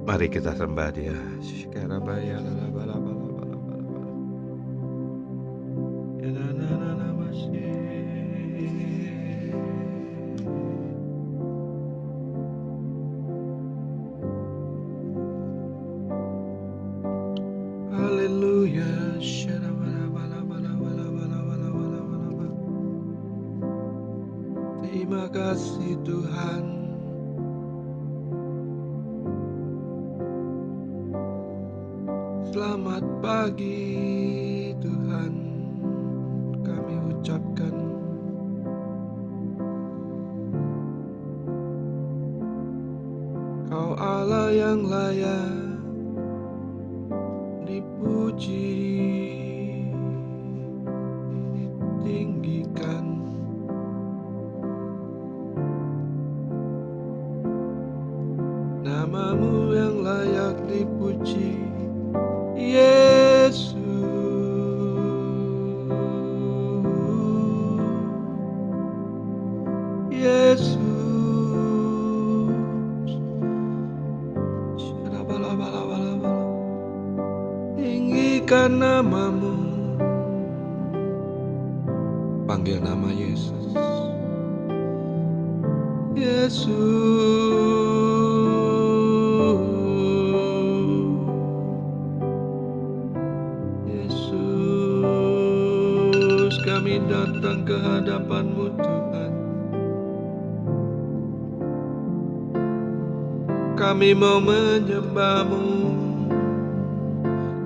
Mari kita sembah Dia. Shikarabaya lalabalabalabalabalabala. Yanananamasi. Haleluya. Sharabalabalabalabalabalabalabalabala. Terima kasih Tuhan. Selamat pagi Tuhan, kami ucapkan. Kau Allah yang layak dipuji, ditinggikan. Namamu yang layak dipuji, Yesus. Yesus, tinggikan namamu, panggil nama Yesus. Yesus, Yesus, kami datang ke hadapan-Mu Tuhan. Kami mau menyembah-Mu,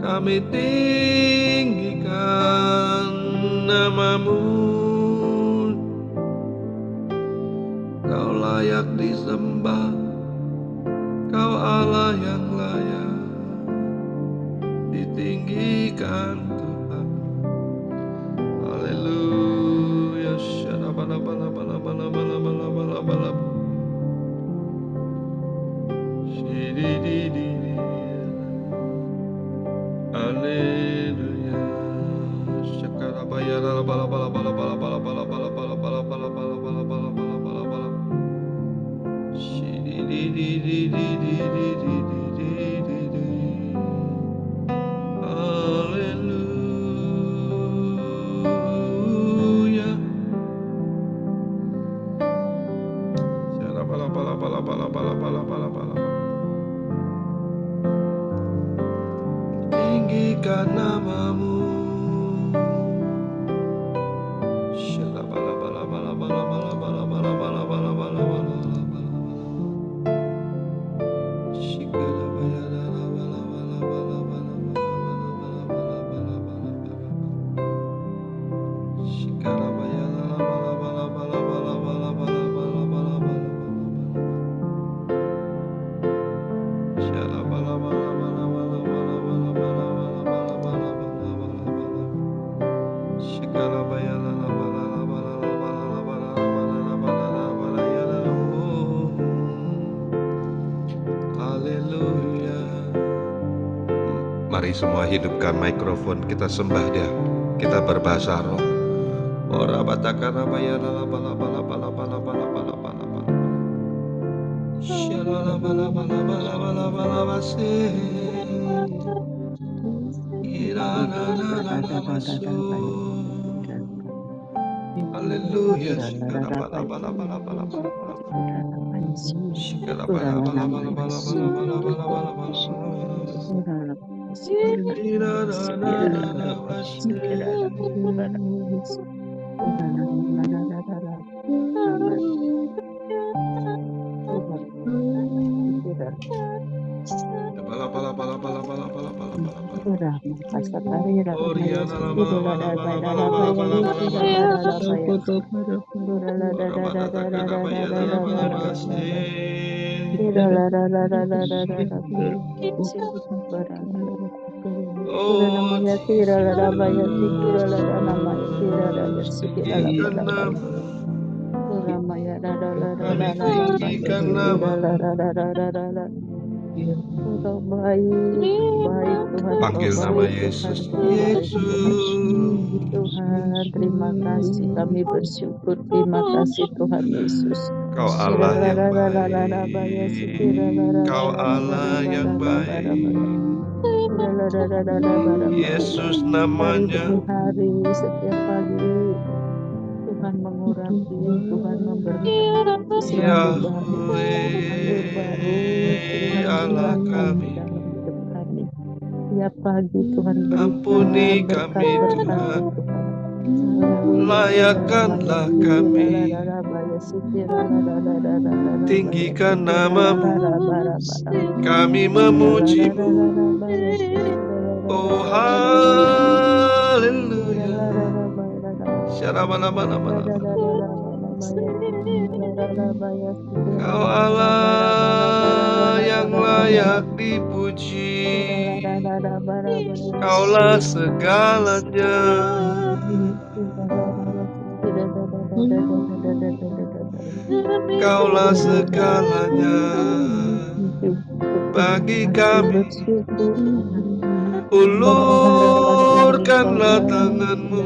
kami tinggikan namamu. Kau layak disembah, Kau Allah yang layak ditinggikan Tuhan. Haleluya. Sharabalabalabalabalabalabalabalabalabalab. Shididididi. Haleluya. Shakarabayalabalabalabalabalabalabalabalabalabalabalabalabalabalabalabalabalab. Shididididididididididididi. Haleluya. Shalabalabalabalabalabalabalabalab. Tinggikan namamu. Haleluya. Mari semua hidupkan mikrofon, kita sembah Dia. Kita berbahasa roh. Ora batakana bayana bala. Shalala bala se. Ira na masu. Haleluya. Shikara bala. Shikara bala. Kami tinggikan nama, Engkau baik Tuhan, Engkau Panggil nama baik Tuhan, Yesus. Engkau baik Tuhan. Tuhan, terima kasih, kami bersyukur, terima kasih Tuhan Yesus. Kau Allah yang baik. Kau Allah yang baik. Yesus Hari namanya. demi hari, setiap pagi, Tuhan mengurapi, Tuhan memberkati, selalu baik, selalu baik, Yahweh Tuhan Allah curahkan ke kami. dalam hidup kami. Tiap pagi Tuhan berikan Ampuni kami berkat-berkat-Mu Tuhan. Tuhan. Haleluya. Layakkanlah kami. Tinggikan namamu. Kami memujimu. Oh haleluya. Kau Allah yang layak dipuji. Kaulah segalanya. Kaulah segalanya bagi kami. Bersyukur Tuhan. Ulurkanlah tanganmu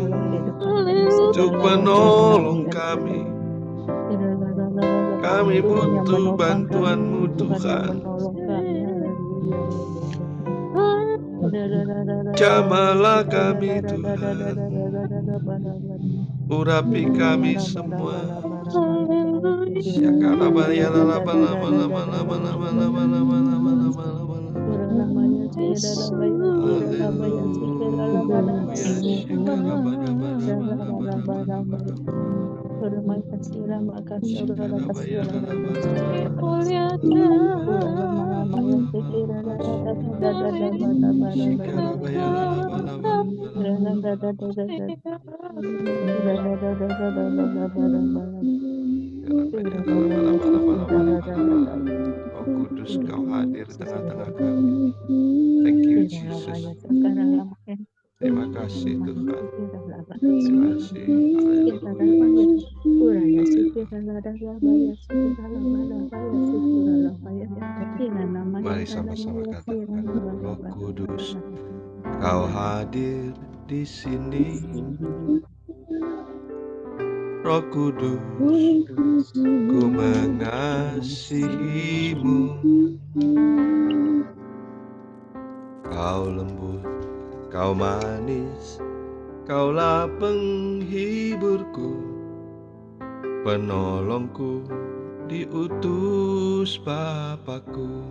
untuk menolong kami. Kami Tuhan yang butuh menopang kami, bantuanmu Tuhan yang Tuhan. menolong kami. Haleluya. Jamalah kami Tuhan. Urapi kami semua. Oh Kudus, Kau hadir di tengah-tengah kami. Thank you Jesus. Terima kasih Tuhan. Terima kasih. Mari sama-sama katakan, Roh Kudus, Kau hadir di sini. Roh Kudus, ku mengasihimu. Kau lembut, Kau manis, Kaulah penghiburku, penolongku, diutus Bapakku.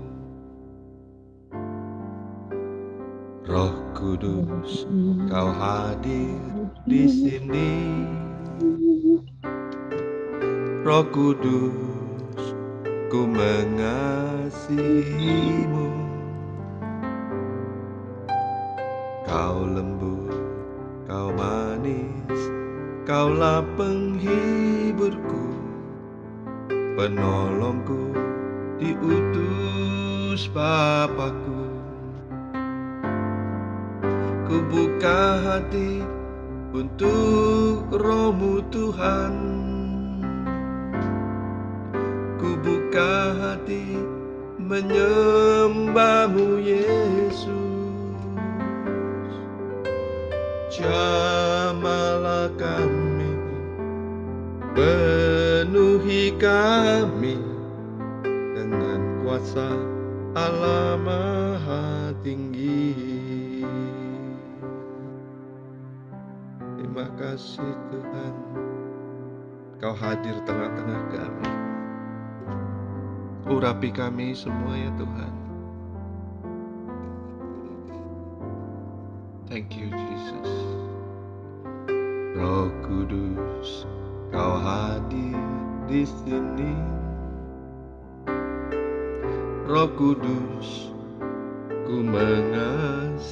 Roh Kudus, Kau hadir di sini. Roh Kudus, ku mengasihimu. Kau lembut, Kau manis, Kaulah penghiburku, penolongku, diutus Bapakku. Ku buka hati untuk Roh-Mu Tuhan. Ku buka hati menyembah-Mu Yesus. Jamalah kami, penuhi kami dengan kuasa Allah Maha Tinggi. Terima kasih Tuhan, Kau hadir tengah-tengah kami. Urapi kami semua ya Tuhan. Thank you Jesus. Roh Kudus, Kau hadir di sini. Roh Kudus, ku mengasihimu.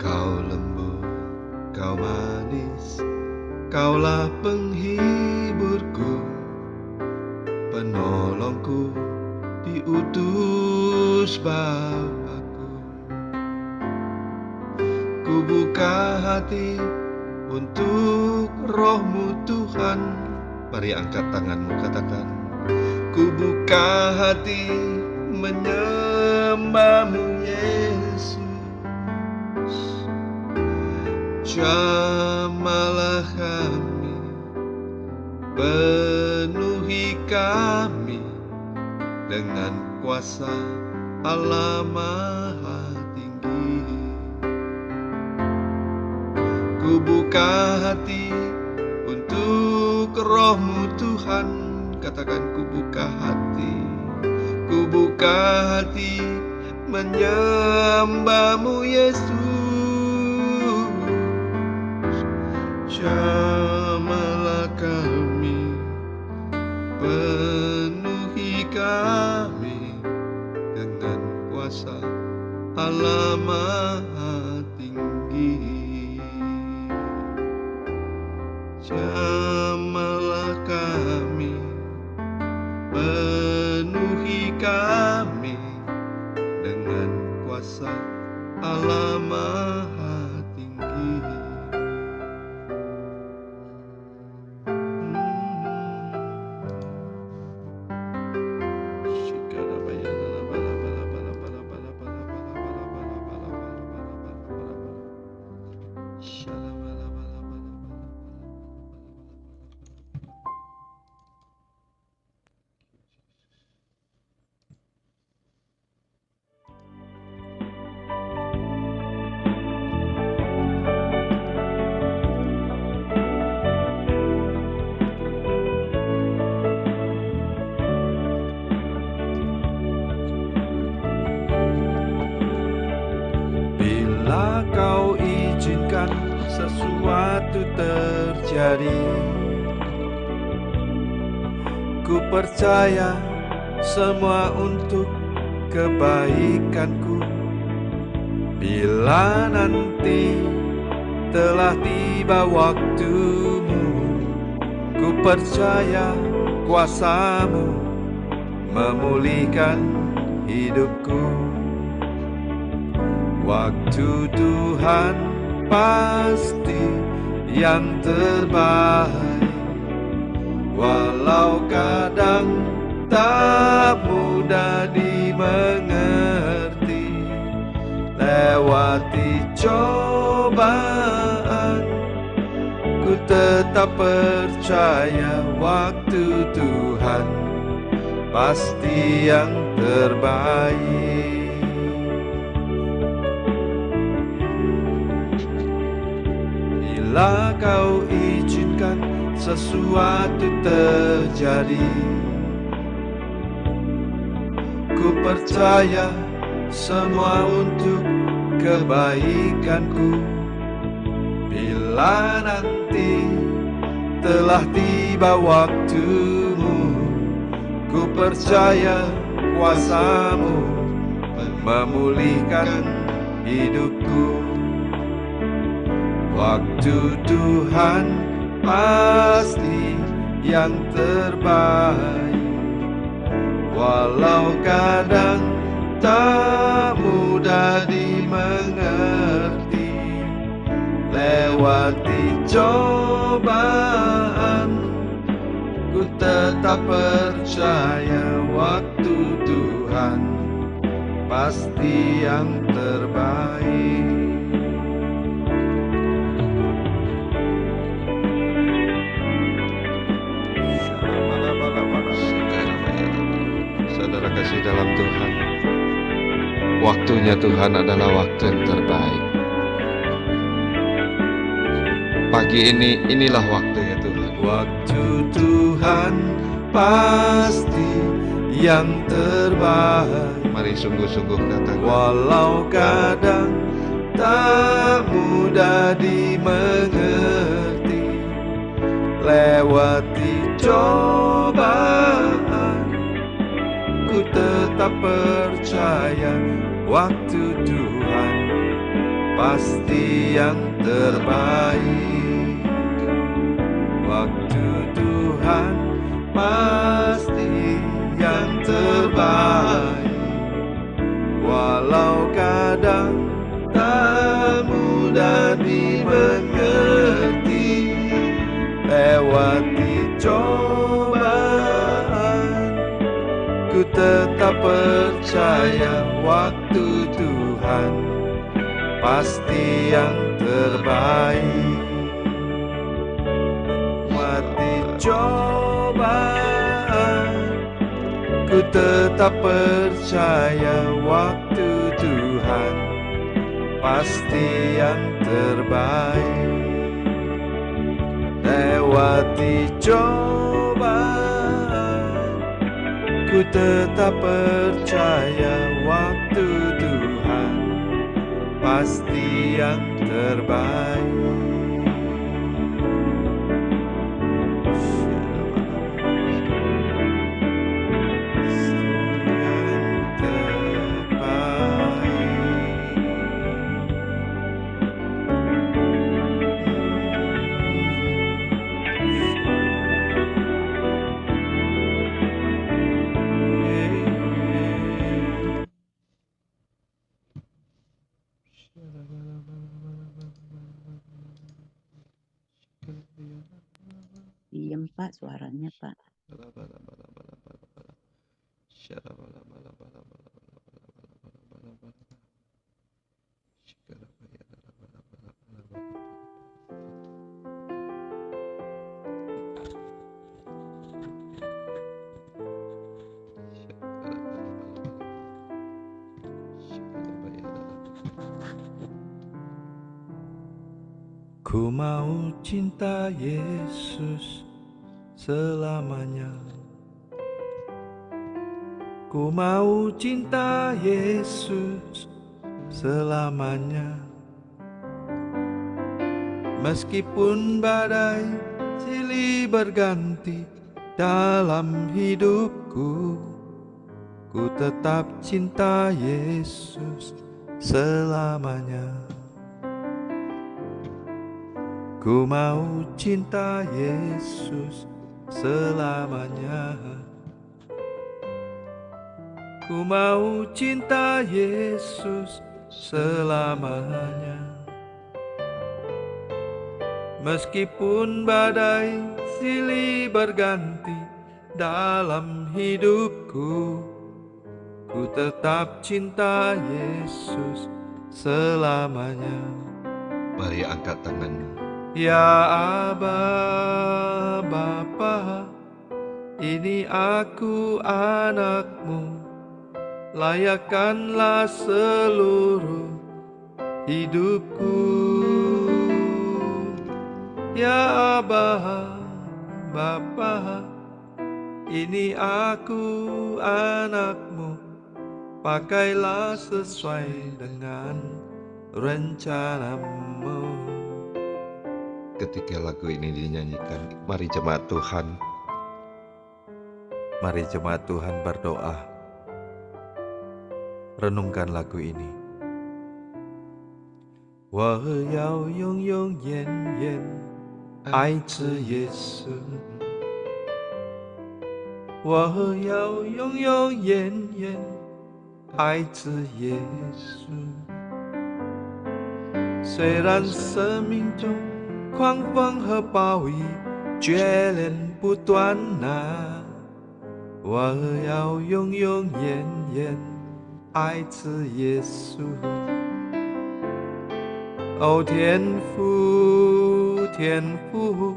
Kau lembut, Kau manis, Kaulah penghiburku, penolongku, diutus Bapakku. Ku buka hati untuk Roh-Mu Tuhan. Mari angkat tanganmu, katakan, Ku buka hati menyembah-Mu Yesus. Jamahlah kami, penuhi kami dengan kuasa Allah Maha Tinggi. Ku buka hati untuk Roh-Mu Tuhan. Katakan, ku buka hati, ku buka hati menyembah-Mu Yesus. Jamahlah kami, penuhi kami dengan kuasa Allah Maha Tinggi. Jamahlah kami, penuhi kami dengan kuasa Allah Maha Tinggi. Bila Kau izinkan sesuatu terjadi, ku percaya semua untuk kebaikanku. Bila nanti telah tiba waktumu, ku percaya kuasa-Mu memulihkan hidupku. Waktu Tuhan pasti yang terbaik, walau kadang tak mudah dimengerti. Lewati cobaan, ku tetap percaya waktu Tuhan pasti yang terbaik. Bila Kau izinkan sesuatu terjadi, ku percaya semua untuk kebaikanku. Bila nanti telah tiba waktumu, ku percaya kuasa-Mu memulihkan hidupku. Waktu Tuhan pasti yang terbaik, walau kadang tak mudah dimengerti. Lewati cobaan, ku tetap percaya waktu Tuhan pasti yang terbaik. Saudara kasih dalam Tuhan, waktunya Tuhan adalah waktu yang terbaik. Pagi ini, inilah waktunya Tuhan. Waktu Tuhan pasti yang terbaik. Mari sungguh-sungguh datang. Walau kadang tak mudah dimengerti. Lewati cobaan, ku tetap percaya waktu Tuhan pasti yang terbaik. Waktu Tuhan pasti yang terbaik, walau kadang tak mudah dimengerti. Lewati cobaan, tetap percaya waktu Tuhan pasti yang terbaik. Mati cobaan, ku tetap percaya waktu Tuhan pasti yang terbaik. Lewati cobaan, ku tetap percaya waktu Tuhan pasti yang terbaik. Diem Pak, suaranya Pak. Ku mau cinta Yesus selamanya. Ku mau cinta Yesus selamanya. Meskipun badai silih berganti dalam hidupku, ku tetap cinta Yesus selamanya. Ku mau cinta Yesus selamanya. Ku mau cinta Yesus selamanya. Meskipun badai silih berganti dalam hidupku, ku tetap cinta Yesus selamanya. Mari angkat tanganmu. Ya Aba, Bapa, ini aku anakmu, layakkanlah seluruh hidupku. Ya Aba, Bapa, ini aku anakmu, pakailah sesuai dengan rencanamu. Ketika lagu ini dinyanyikan, mari jemaat Tuhan berdoa. Renungkan lagu ini. 我要永永远远爱着耶稣，我要永永远远爱着耶稣。虽然生命中狂风和暴雨接连不断我要永永远远爱着耶稣。哦，天父，天父，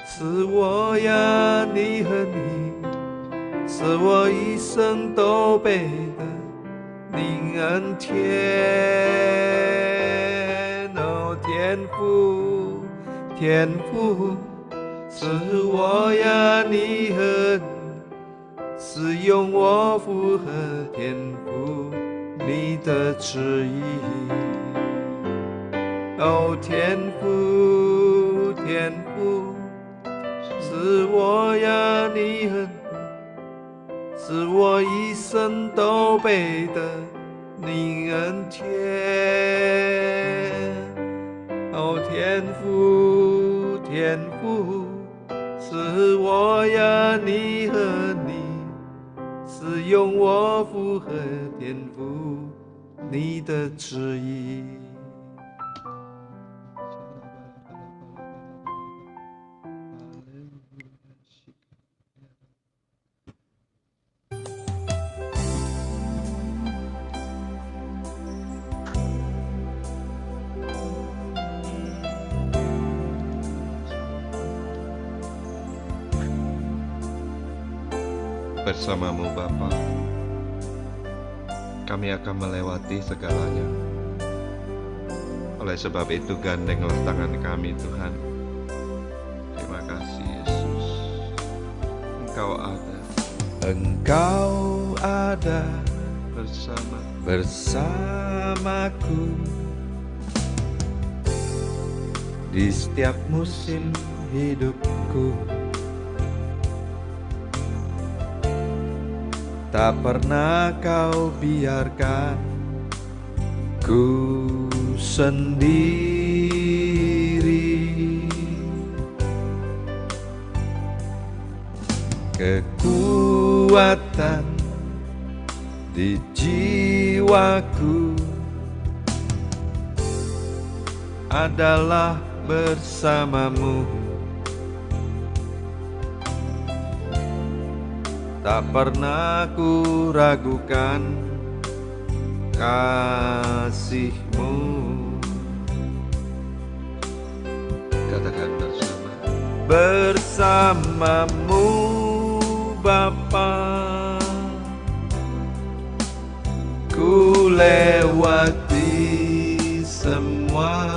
是我呀，你和你，是我一生都背的你恩天。哦，天父，天父，是我呀，你和你，是用我符合天父你的旨意。哦，天父，天父，是我呀，你和你，是我一生都背的你恩天。哦，天父，天父，是我呀，你和你，是用我符合天父你的旨意。bersama-Mu Bapa. Kami akan melewati segalanya. Oleh sebab itu gandenglah tangan kami Tuhan. Terima kasih Yesus. Engkau ada bersamaku di setiap musim hidupku. Tak pernah Kau biarkan ku sendiri. Kekuatan di jiwaku adalah bersama-Mu. Tak pernah ku ragukan kasih-Mu. Katakan bersama-Mu Bapa. Ku lewati semua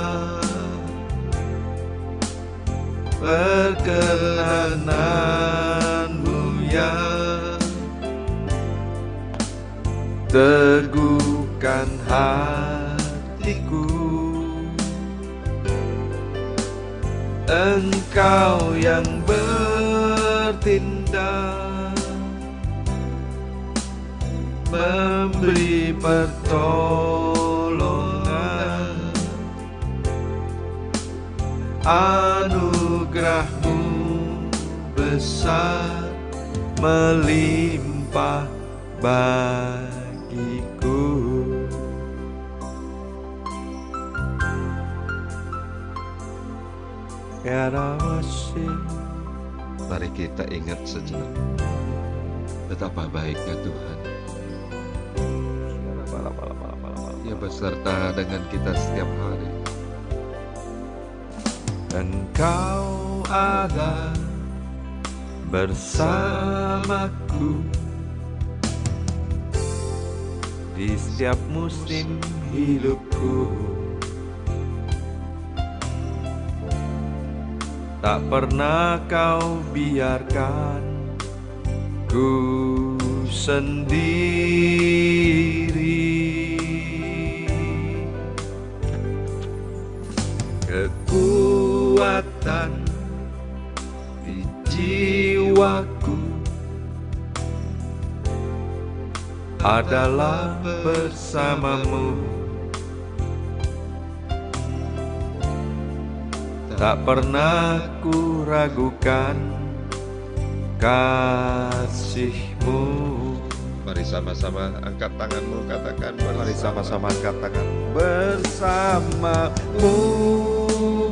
perkenanan-Mu ya. Teguhkan hatiku, Engkau yang bertindak, memberi pertolongan. Anugerah-Mu besar melimpah bagiku. Mari kita ingat sejenak betapa baiknya Tuhan. Dia beserta dengan kita setiap hari. Engkau ada bersamaku di setiap musim hidupku. Tak pernah Kau biarkan ku sendiri. Kekuatan di jiwaku adalah bersama-Mu. Tak pernah ku ragukan kasih-Mu. Mari sama-sama angkat tanganmu, katakan bersama. Mari sama-sama angkat tangan. Bersama-Mu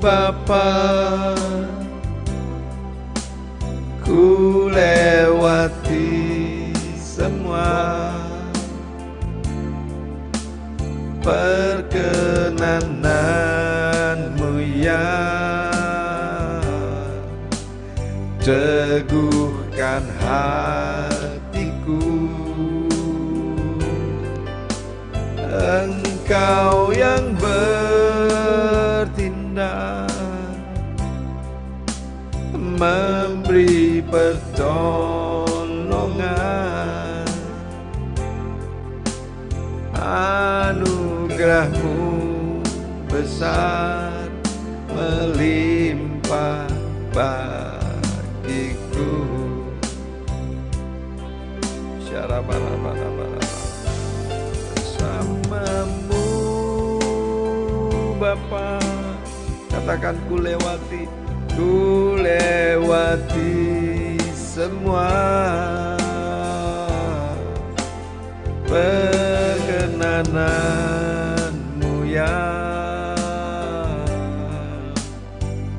Bapa, ku lewati semua perkenanan-Mu ya. Teguhkan hatiku, Engkau yang bertindak, memberi pertolongan. Anugerah-Mu besar melimpah bagiku. Bersama-Mu Bapa, katakan ku lewati semua perkenanan-Mu ya.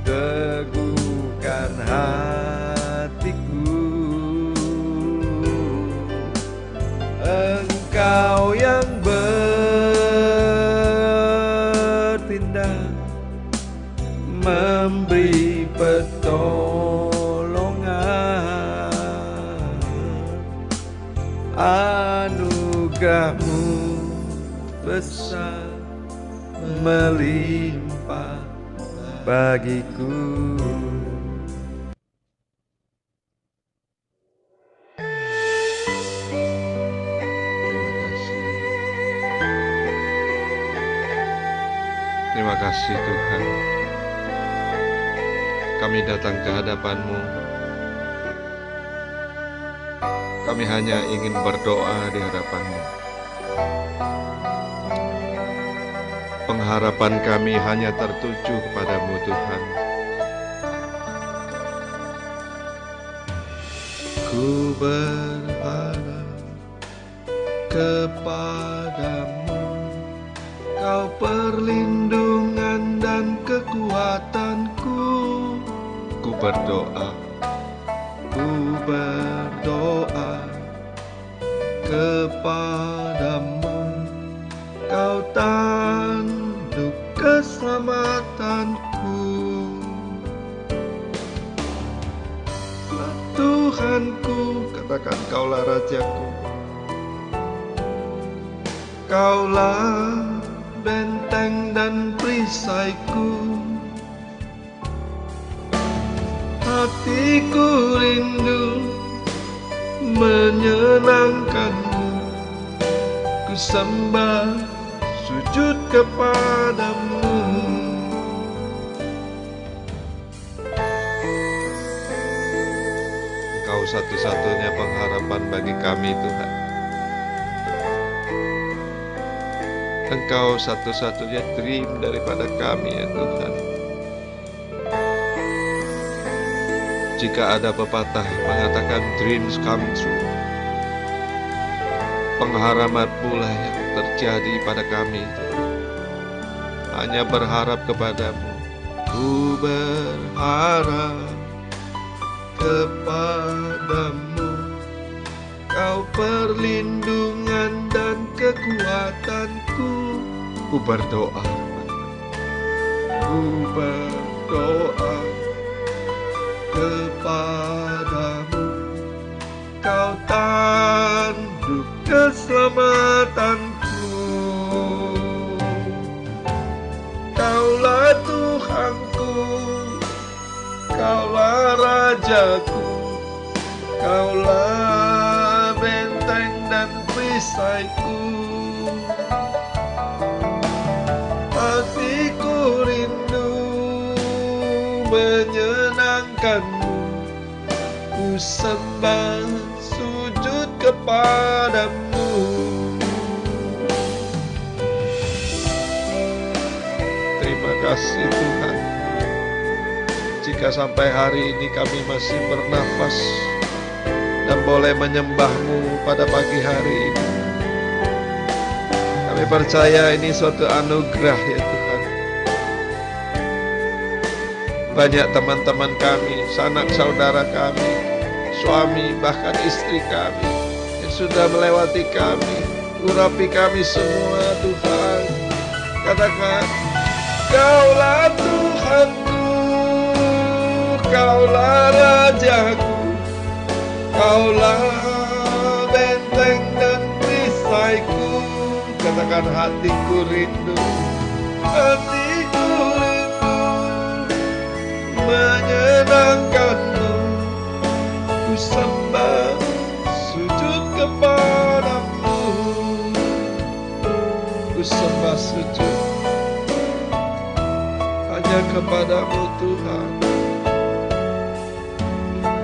Teguhkan hatiku, Engkau yang bertindak, memberi pertolongan. anugerahmu besar melimpah bagiku. Terima kasih Tuhan. Kami datang ke hadapan-Mu. Kami hanya ingin berdoa di hadapan-Mu. Pengharapan kami hanya tertuju kepadamu Tuhan. Ku berharap kepadamu, Kau perlindungan dan kekuatanku. Ku berdoa kepadamu, Kau tanduk keselamatanku. Tuhanku, katakan Kaulah Rajaku, Kaulah benteng dan perisaiku. Hatiku rindu menyenangkanmu, ku sembah sujud kepadamu. Engkau satu-satunya pengharapan bagi kami Tuhan. Engkau satu-satunya dream daripada kami ya Tuhan. Jika ada pepatah mengatakan dreams come true, pengharapan pula yang terjadi pada kami. Hanya berharap kepadamu. Ku berharap kepadamu, Kau perlindungan dan kekuatanku. Ku berdoa kepadamu, Kau tanduk keselamatanku. Kaulah Tuhanku, Kaulah Rajaku, Kaulah benteng dan perisaiku. Hatiku rindu menyenangkanmu, ku sembah sujud kepadamu. Terima kasih Tuhan. Jika sampai hari ini kami masih bernafas dan boleh menyembah-Mu pada pagi hari ini, kami percaya ini suatu anugerah ya Tuhan. Banyak teman-teman kami, sanak saudara kami, suami bahkan istri kami yang sudah melewati kami. Urapi kami semua Tuhan. Katakan, Kaulah Tuhanku, Kaulah Rajaku, Kaulah benteng dan perisaiku. Katakan, hatiku rindu menyenangkanmu, ku sembah sujud kepadamu. Ku sembah sujud hanya kepadamu Tuhan.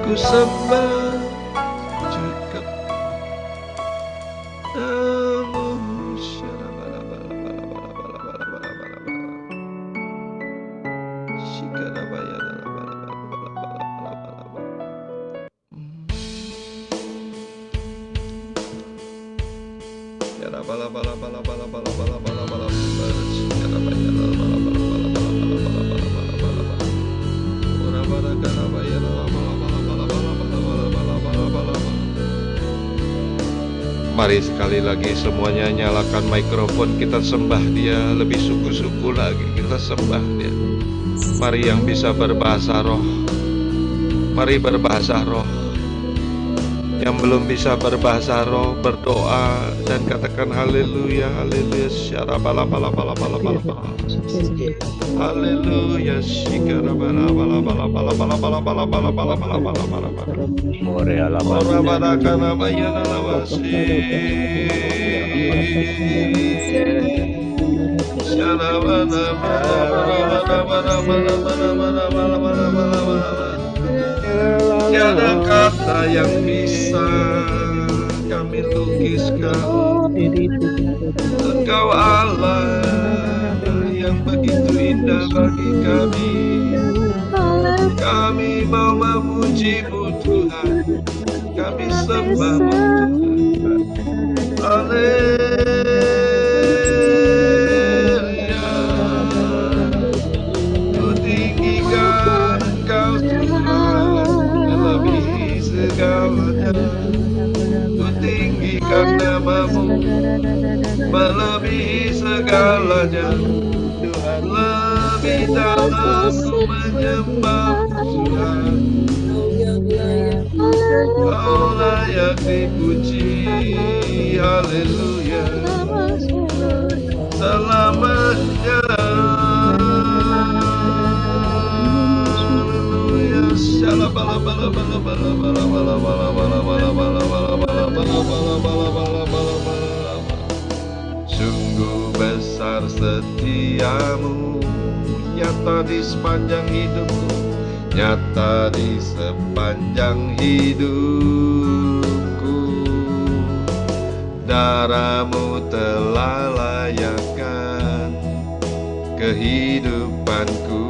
Ku sembah sujud kepadamu. Mari sekali lagi semuanya nyalakan mikrofon, kita sembah Dia lebih sungguh-sungguh lagi, kita sembah Dia. Mari yang bisa berbahasa roh, mari berbahasa roh. Yang belum bisa berbahasa roh, berdoa dan katakan haleluya, haleluya, syara bala bala bala bala bala bala. Haleluya, syikara bala bala bala bala bala bala bala bala bala bala bala bala bala. Ora bala kana bayana nawasi. Syara bala bala bala bala bala bala bala bala bala bala bala bala. Tiada kata yang bisa kami lukiskan. Engkau Allah yang begitu indah bagi kami. Kami mau memuji-Mu Tuhan, kami sembah-Mu Tuhan. Haleluya. Ku tinggikan Engkau Tuhan melebihi segalanya. Ku tinggikan nama-Mu melebihi segalanya. Lebih dalam ku menyembah Tuhan. Kau layak dipuji. Haleluya. Selamanya. Haleluya. Sungguh besar setiamu, nyata di sepanjang hidupku, nyata di sepanjang hidupku. Darah-Mu telah layakkan kehidupanku.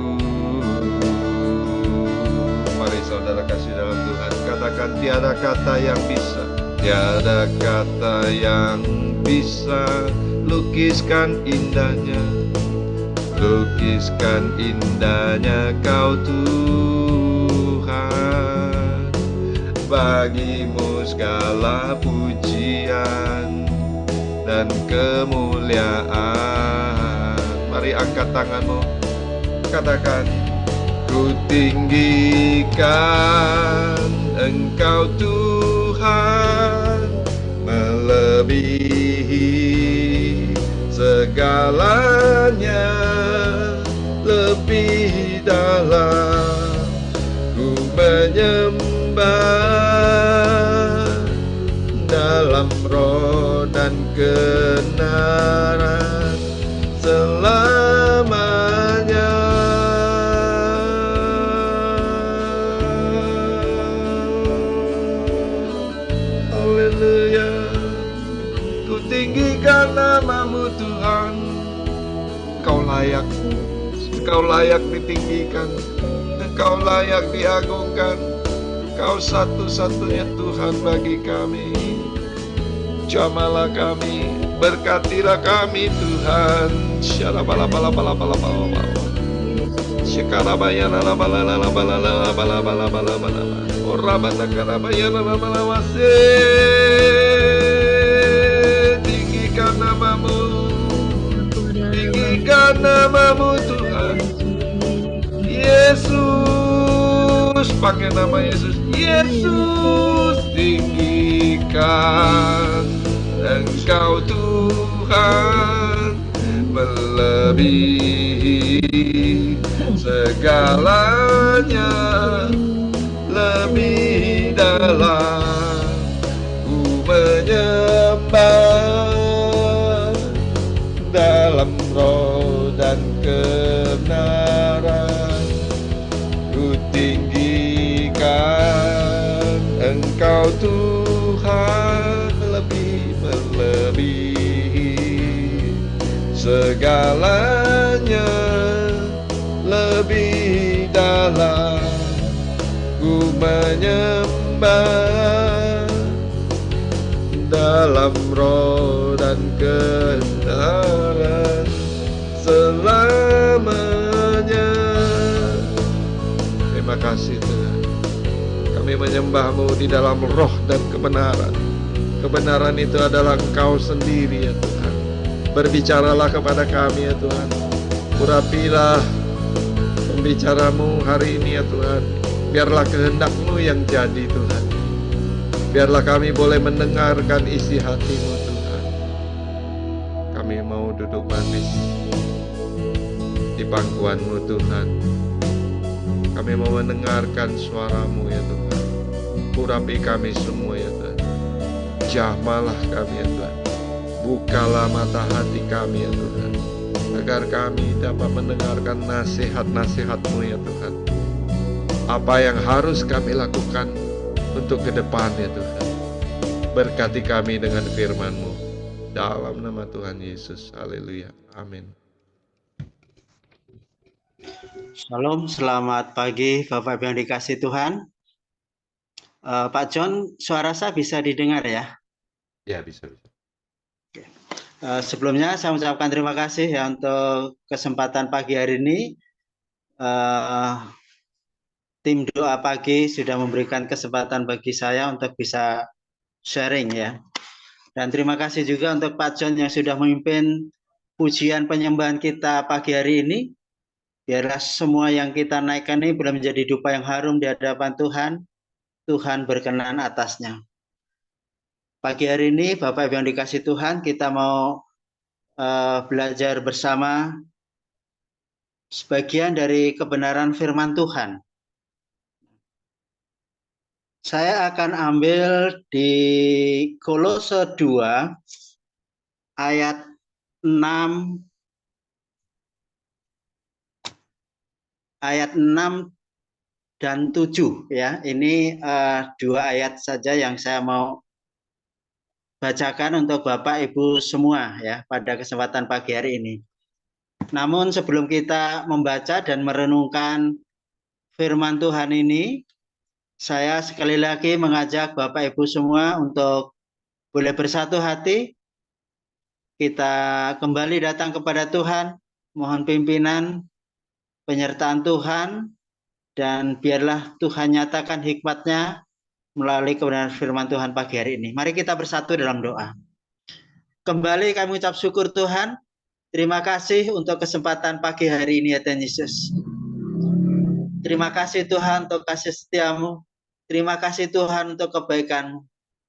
Mari saudara kasih dalam Tuhan, katakan tiada kata yang bisa, tiada kata yang bisa lukiskan indahnya, lukiskan indahnya Kau Tuhan. Bagi-Mu segala pujian dan kemuliaan. Mari angkat tanganmu, katakan, ku tinggikan Engkau Tuhan melebihi segalanya, lebih dalam ku menyembah dalam roh dan kebenaran selamanya. Haleluya. Ku tinggikan nama-Mu Tuhan. Kau layak, Kau layak ditinggikan, Kau layak diagungkan. Kau satu-satunya Tuhan bagi kami. Jamalah kami, berkatilah kami Tuhan. Syarabala-bala-bala-bala-bala-bala. Syakarabayana-bala-bala-bala-bala-bala-bala-bala. Orabana-karabayana-bala-bala-wase. Tinggikan nama-Mu, tinggikan nama-Mu Tuhan. Yesus, pakai nama Yesus. Yesus, tinggikan Engkau Tuhan melebihi segalanya, lebih dalam ku menyembah dalam roh dan kebenaran. Ku tinggikan Engkau Tuhan melebihi segalanya, lebih dalam ku menyembah dalam roh dan kebenaran selamanya. Terima kasih Tuhan, kami menyembah-Mu di dalam roh dan kebenaran. Kebenaran itu adalah Engkau sendiri ya Tuhan. Berbicaralah kepada kami ya Tuhan. Urapilah pembicara-Mu hari ini ya Tuhan. Biarlah kehendak-Mu yang jadi Tuhan. Biarlah kami boleh mendengarkan isi hati-Mu Tuhan. Kami mau duduk manis di pangkuan-Mu Tuhan. Kami mau mendengarkan suara-Mu ya Tuhan. Urapi kami semua ya Tuhan. Jamahlah kami ya Tuhan. Bukalah mata hati kami ya Tuhan, agar kami dapat mendengarkan nasihat-nasihat-Mu ya Tuhan. Apa yang harus kami lakukan untuk ke depan ya Tuhan. Berkati kami dengan firman-Mu. Dalam nama Tuhan Yesus. Haleluya. Amin. Shalom, selamat pagi Bapak Ibu yang dikasih Tuhan. Pak John, suara saya bisa didengar ya? Ya, bisa. Sebelumnya saya mengucapkan terima kasih ya untuk kesempatan pagi hari ini. Tim doa pagi sudah memberikan kesempatan bagi saya untuk bisa sharing ya. Dan terima kasih juga untuk Pak John yang sudah memimpin pujian penyembahan kita pagi hari ini. Biarlah semua yang kita naikkan ini boleh menjadi dupa yang harum di hadapan Tuhan. Tuhan berkenan atasnya. Pagi hari ini Bapak Ibu yang dikasih Tuhan, kita mau belajar bersama sebagian dari kebenaran firman Tuhan. Saya akan ambil di Kolose 2 ayat 6 dan 7 ya. Ini dua ayat saja yang saya mau bacakan untuk Bapak Ibu semua ya pada kesempatan pagi hari ini. Namun sebelum kita membaca dan merenungkan firman Tuhan ini, saya sekali lagi mengajak Bapak Ibu semua untuk boleh bersatu hati. Kita kembali datang kepada Tuhan, mohon pimpinan, penyertaan Tuhan, dan biarlah Tuhan nyatakan hikmat-Nya melalui kebenaran firman Tuhan pagi hari ini. Mari kita bersatu dalam doa. Kembali kami ucap syukur Tuhan. Terima kasih untuk kesempatan pagi hari ini ya Tuhan Yesus. Terima kasih Tuhan untuk kasih setia-Mu. Terima kasih Tuhan untuk kebaikan-Mu.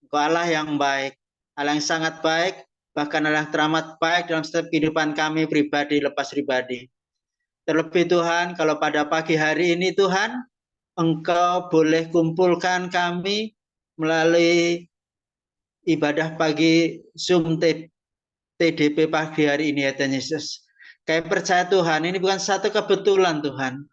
Engkau Allah yang baik, Allah yang sangat baik, bahkan Allah yang teramat baik dalam setiap kehidupan kami pribadi lepas pribadi. Terlebih Tuhan, kalau pada pagi hari ini Tuhan, Engkau boleh kumpulkan kami melalui ibadah pagi Zoom TDP pagi hari ini ya Tuhan Yesus. Kami percaya Tuhan, ini bukan satu kebetulan Tuhan,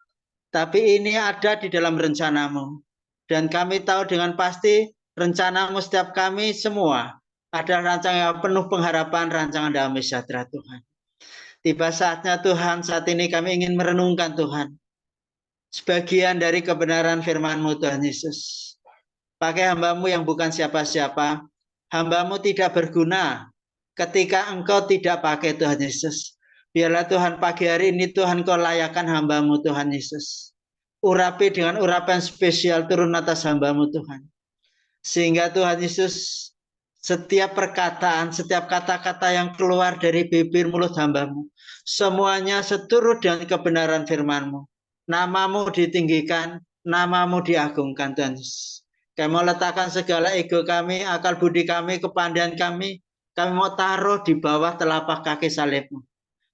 tapi ini ada di dalam rencana-Mu. Dan kami tahu dengan pasti rencana-Mu setiap kami semua adalah rancangan yang penuh pengharapan, rancangan damai sejahtera Tuhan. Tiba saatnya Tuhan, saat ini kami ingin merenungkan Tuhan sebagian dari kebenaran firman-Mu Tuhan Yesus. Pakai hamba-Mu yang bukan siapa-siapa, hamba-Mu tidak berguna ketika Engkau tidak pakai Tuhan Yesus. Biarlah Tuhan pagi hari ini Tuhan Kau layakkan hamba-Mu Tuhan Yesus. Urapi dengan urapan spesial turun atas hamba-Mu Tuhan. Sehingga Tuhan Yesus setiap perkataan, setiap kata-kata yang keluar dari bibir mulut hamba-Mu, semuanya seturut dengan kebenaran firman-Mu. Nama-Mu ditinggikan, nama-Mu diagungkan Tuhan Yesus. Kami mau letakkan segala ego kami, akal budi kami, kepandaian kami mau taruh di bawah telapak kaki salib-Mu.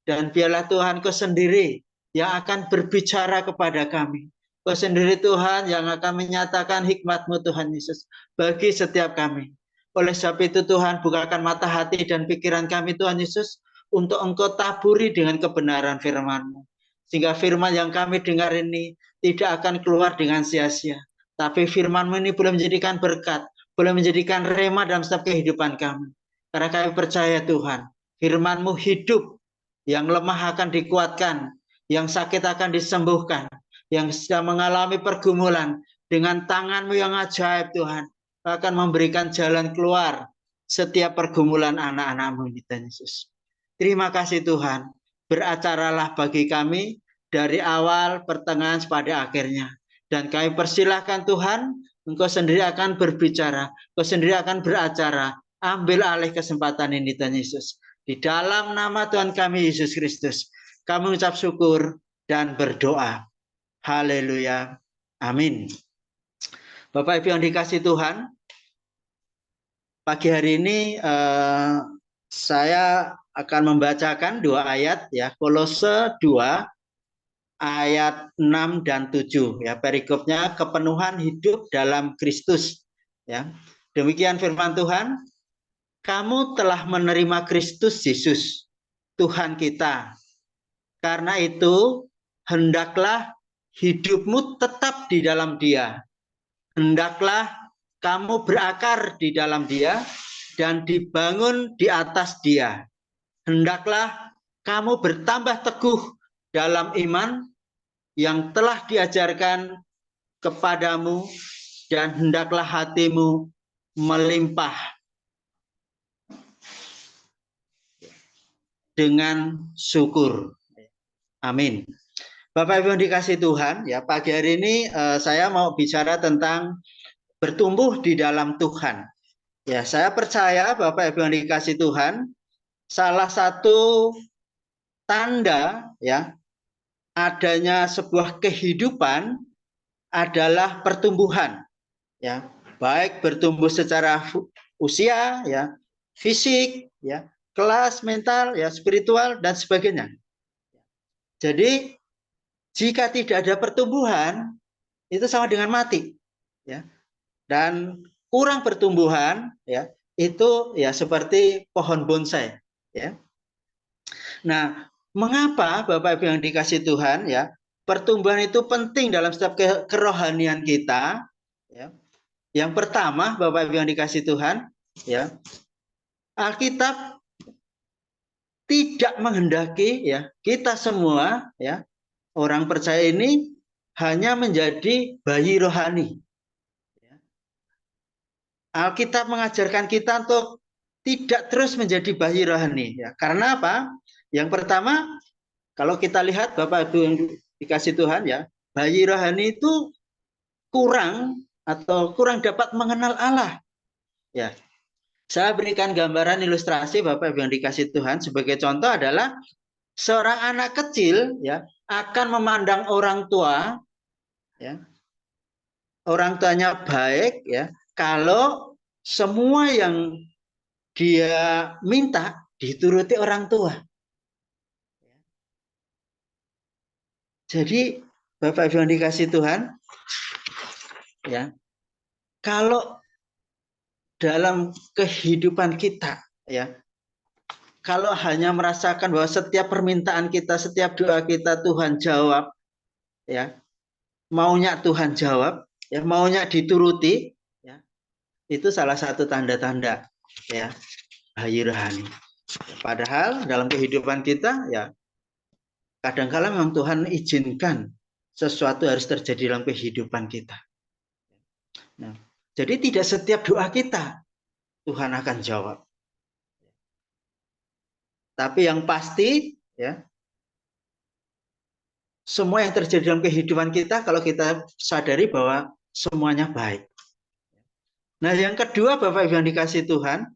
Dan biarlah Tuhan Kau sendiri yang akan berbicara kepada kami. Kau sendiri Tuhan yang akan menyatakan hikmat-Mu Tuhan Yesus bagi setiap kami. Oleh sebab itu Tuhan bukakan mata hati dan pikiran kami Tuhan Yesus untuk Engkau taburi dengan kebenaran firman-Mu. Sehingga firman yang kami dengar ini tidak akan keluar dengan sia-sia. Tapi firman-Mu ini boleh menjadikan berkat, boleh menjadikan rema dalam setiap kehidupan kami. Karena kami percaya Tuhan, firman-Mu hidup, yang lemah akan dikuatkan, yang sakit akan disembuhkan, yang sedang mengalami pergumulan dengan tangan-Mu yang ajaib Tuhan akan memberikan jalan keluar setiap pergumulan anak-anak-Mu Tuhan Yesus. Terima kasih Tuhan, beracaralah bagi kami dari awal, pertengahan, pada akhirnya. Dan kami persilahkan Tuhan, Engkau sendiri akan berbicara, Engkau sendiri akan beracara. Ambil alih kesempatan ini Tuhan Yesus. Di dalam nama Tuhan kami Yesus Kristus, kami mengucap syukur dan berdoa. Haleluya. Amin. Bapak Ibu yang dikasih Tuhan, pagi hari ini saya akan membacakan 2 ayat ya, Kolose 2 ayat 6 dan 7 ya, perikopnya kepenuhan hidup dalam Kristus ya. Demikian firman Tuhan, kamu telah menerima Kristus Yesus Tuhan kita. Karena itu hendaklah hidupmu tetap di dalam Dia. Hendaklah kamu berakar di dalam Dia dan dibangun di atas Dia. Hendaklah kamu bertambah teguh dalam iman yang telah diajarkan kepadamu, dan hendaklah hatimu melimpah dengan syukur. Amin. Bapak Ibu yang dikasih Tuhan, ya pagi hari ini saya mau bicara tentang bertumbuh di dalam Tuhan. Ya, saya percaya Bapak Ibu yang dikasih Tuhan, salah satu tanda ya adanya sebuah kehidupan adalah pertumbuhan. Ya, baik bertumbuh secara usia, ya, fisik, ya, kelas, mental, ya, spiritual dan sebagainya. Jadi jika tidak ada pertumbuhan, itu sama dengan mati, ya. Dan kurang pertumbuhan, ya, itu ya seperti pohon bonsai, ya. Nah, mengapa Bapak Ibu yang dikasih Tuhan, ya, pertumbuhan itu penting dalam setiap kerohanian kita, ya. Yang pertama, Bapak Ibu yang dikasih Tuhan, ya, Alkitab tidak menghendaki ya kita semua ya orang percaya ini hanya menjadi bayi rohani. Alkitab mengajarkan kita untuk tidak terus menjadi bayi rohani ya. Karena apa? Yang pertama, kalau kita lihat Bapak Ibu yang dikasih Tuhan ya, bayi rohani itu kurang dapat mengenal Allah. Ya. Saya berikan gambaran ilustrasi Bapak Ibu yang dikasih Tuhan, sebagai contoh adalah seorang anak kecil ya akan memandang orang tua ya, orang tuanya baik ya kalau semua yang dia minta dituruti orang tua. Jadi Bapak Ibu yang dikasih Tuhan ya, kalau dalam kehidupan kita ya, kalau hanya merasakan bahwa setiap permintaan kita, setiap doa kita Tuhan jawab, ya, maunya Tuhan jawab, ya, maunya dituruti, ya, itu salah satu tanda-tanda, ya, bayi rohani. Padahal dalam kehidupan kita, ya, kadang-kala memang Tuhan izinkan sesuatu harus terjadi dalam kehidupan kita. Nah, jadi tidak setiap doa kita Tuhan akan jawab. Tapi yang pasti, ya, semua yang terjadi dalam kehidupan kita, kalau kita sadari bahwa semuanya baik. Nah, yang kedua, Bapak Ibu yang dikasih Tuhan,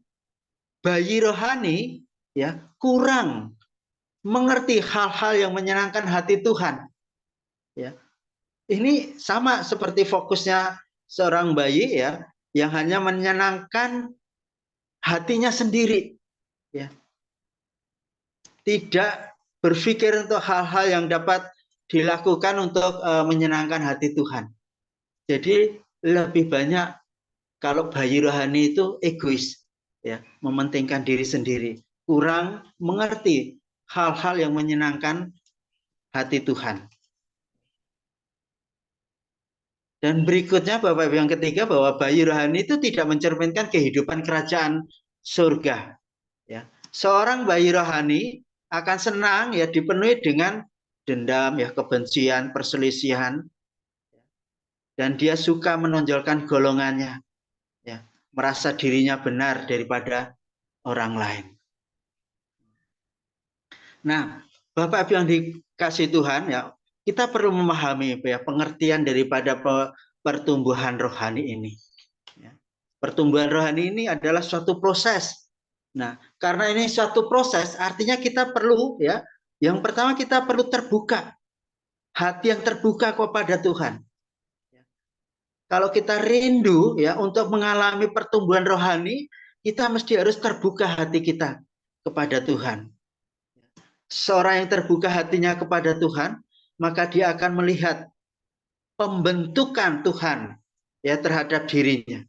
bayi rohani ya kurang mengerti hal-hal yang menyenangkan hati Tuhan. Ya, ini sama seperti fokusnya seorang bayi ya, yang hanya menyenangkan hatinya sendiri. Ya. Tidak berpikir untuk hal-hal yang dapat dilakukan untuk menyenangkan hati Tuhan. Jadi lebih banyak kalau bayi rohani itu egois, ya, mementingkan diri sendiri, kurang mengerti hal-hal yang menyenangkan hati Tuhan. Dan berikutnya Bapak Ibu yang ketiga, bahwa bayi rohani itu tidak mencerminkan kehidupan kerajaan surga. Ya. Seorang bayi rohani akan senang ya dipenuhi dengan dendam ya, kebencian, perselisihan, dan dia suka menonjolkan golongannya ya, merasa dirinya benar daripada orang lain. Nah, Bapak Ibu yang dikasih Tuhan ya, kita perlu memahami ya pengertian daripada pertumbuhan rohani ini ya. Pertumbuhan rohani ini adalah suatu proses. Nah, karena ini suatu proses, artinya kita perlu ya, yang pertama kita perlu terbuka, hati yang terbuka kepada Tuhan. Kalau kita rindu ya untuk mengalami pertumbuhan rohani, kita mesti harus terbuka hati kita kepada Tuhan. Seorang yang terbuka hatinya kepada Tuhan, maka dia akan melihat pembentukan Tuhan ya terhadap dirinya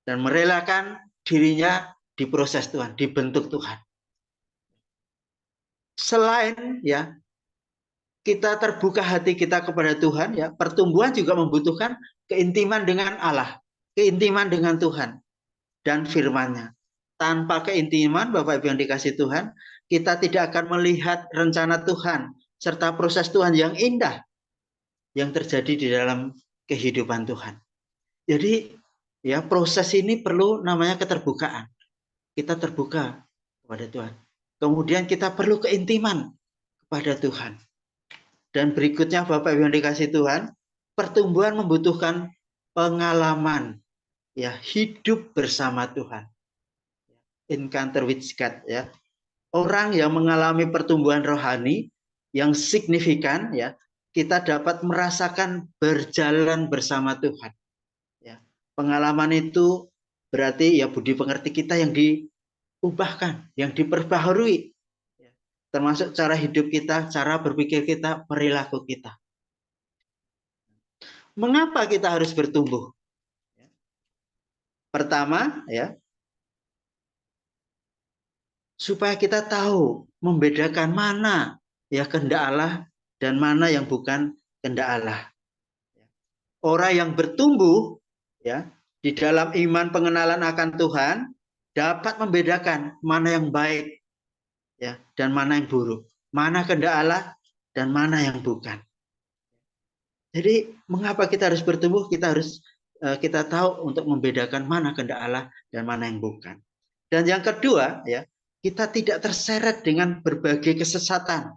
dan merelakan dirinya diproses Tuhan, dibentuk Tuhan. Selain ya kita terbuka hati kita kepada Tuhan, ya pertumbuhan juga membutuhkan keintiman dengan Allah, keintiman dengan Tuhan dan firman-Nya. Tanpa keintiman, Bapak Ibu yang dikasihi Tuhan, kita tidak akan melihat rencana Tuhan serta proses Tuhan yang indah yang terjadi di dalam kehidupan Tuhan. Jadi ya proses ini perlu namanya keterbukaan. Kita terbuka kepada Tuhan. Kemudian kita perlu keintiman kepada Tuhan. Dan berikutnya Bapak Ibu yang dikasihi Tuhan, pertumbuhan membutuhkan pengalaman ya, hidup bersama Tuhan. Encounter with God ya. Orang yang mengalami pertumbuhan rohani yang signifikan ya, kita dapat merasakan berjalan bersama Tuhan. Ya. Pengalaman itu berarti ya budi pengerti kita yang diubahkan, yang diperbaharui. Ya. Termasuk cara hidup kita, cara berpikir kita, perilaku kita. Mengapa kita harus bertumbuh? Pertama ya, supaya kita tahu membedakan mana ya kehendak Allah dan mana yang bukan kehendak Allah. Orang yang bertumbuh ya di dalam iman pengenalan akan Tuhan dapat membedakan mana yang baik ya dan mana yang buruk, mana kehendak Allah dan mana yang bukan. Jadi mengapa kita harus bertumbuh? Kita tahu untuk membedakan mana kehendak Allah dan mana yang bukan. Dan yang kedua ya, kita tidak terseret dengan berbagai kesesatan.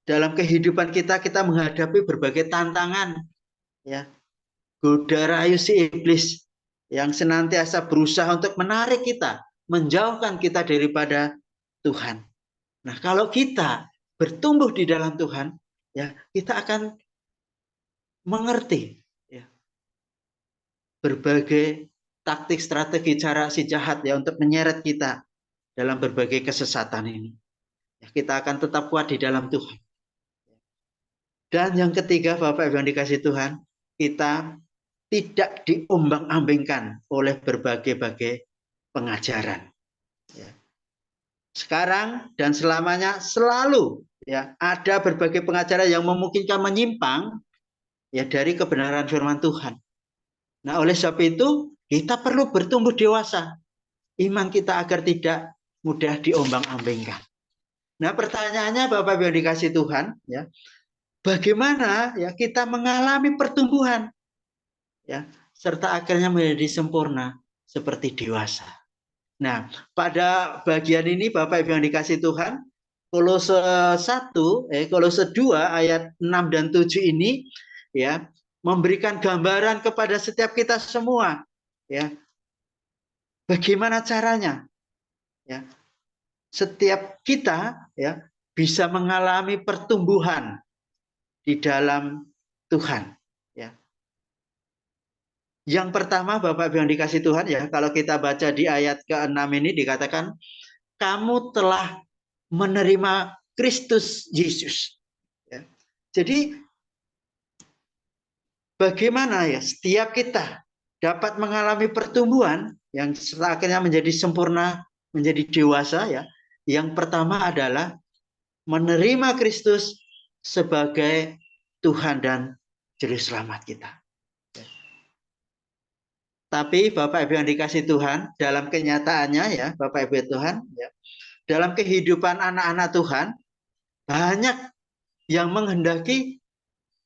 Dalam kehidupan kita menghadapi berbagai tantangan, ya, goda rayu si iblis yang senantiasa berusaha untuk menarik kita, menjauhkan kita daripada Tuhan. Nah, kalau kita bertumbuh di dalam Tuhan, ya, kita akan mengerti, ya, berbagai taktik, strategi, cara si jahat ya untuk menyeret kita dalam berbagai kesesatan ini. Kita akan tetap kuat di dalam Tuhan. Dan yang ketiga, Bapak Ibu yang dikasihi Tuhan, kita tidak diombang-ambingkan oleh berbagai-bagai pengajaran. Sekarang dan selamanya selalu ya ada berbagai pengajaran yang memungkinkan menyimpang ya dari kebenaran firman Tuhan. Nah, oleh sebab itu kita perlu bertumbuh dewasa iman kita agar tidak mudah diombang-ambingkan. Nah, pertanyaannya Bapak Ibu yang dikasihi Tuhan, ya, bagaimana ya kita mengalami pertumbuhan, ya, serta akhirnya menjadi sempurna seperti dewasa. Nah, pada bagian ini Bapak Ibu yang dikasihi Tuhan, Kolose 2 ayat 6 dan 7 ini, ya, memberikan gambaran kepada setiap kita semua, ya, bagaimana caranya. Ya, setiap kita ya bisa mengalami pertumbuhan di dalam Tuhan. Ya. Yang pertama, Bapak Ibu yang dikasihi Tuhan, ya, kalau kita baca di ayat ke-6 ini dikatakan, kamu telah menerima Kristus Yesus. Ya. Jadi bagaimana ya setiap kita dapat mengalami pertumbuhan yang akhirnya menjadi sempurna, menjadi dewasa ya. Yang pertama adalah menerima Kristus sebagai Tuhan dan Juru Selamat kita. Tapi Bapak Ibu yang dikasihi Tuhan, dalam kenyataannya ya, Bapak Ibu Tuhan, ya, dalam kehidupan anak-anak Tuhan, banyak yang menghendaki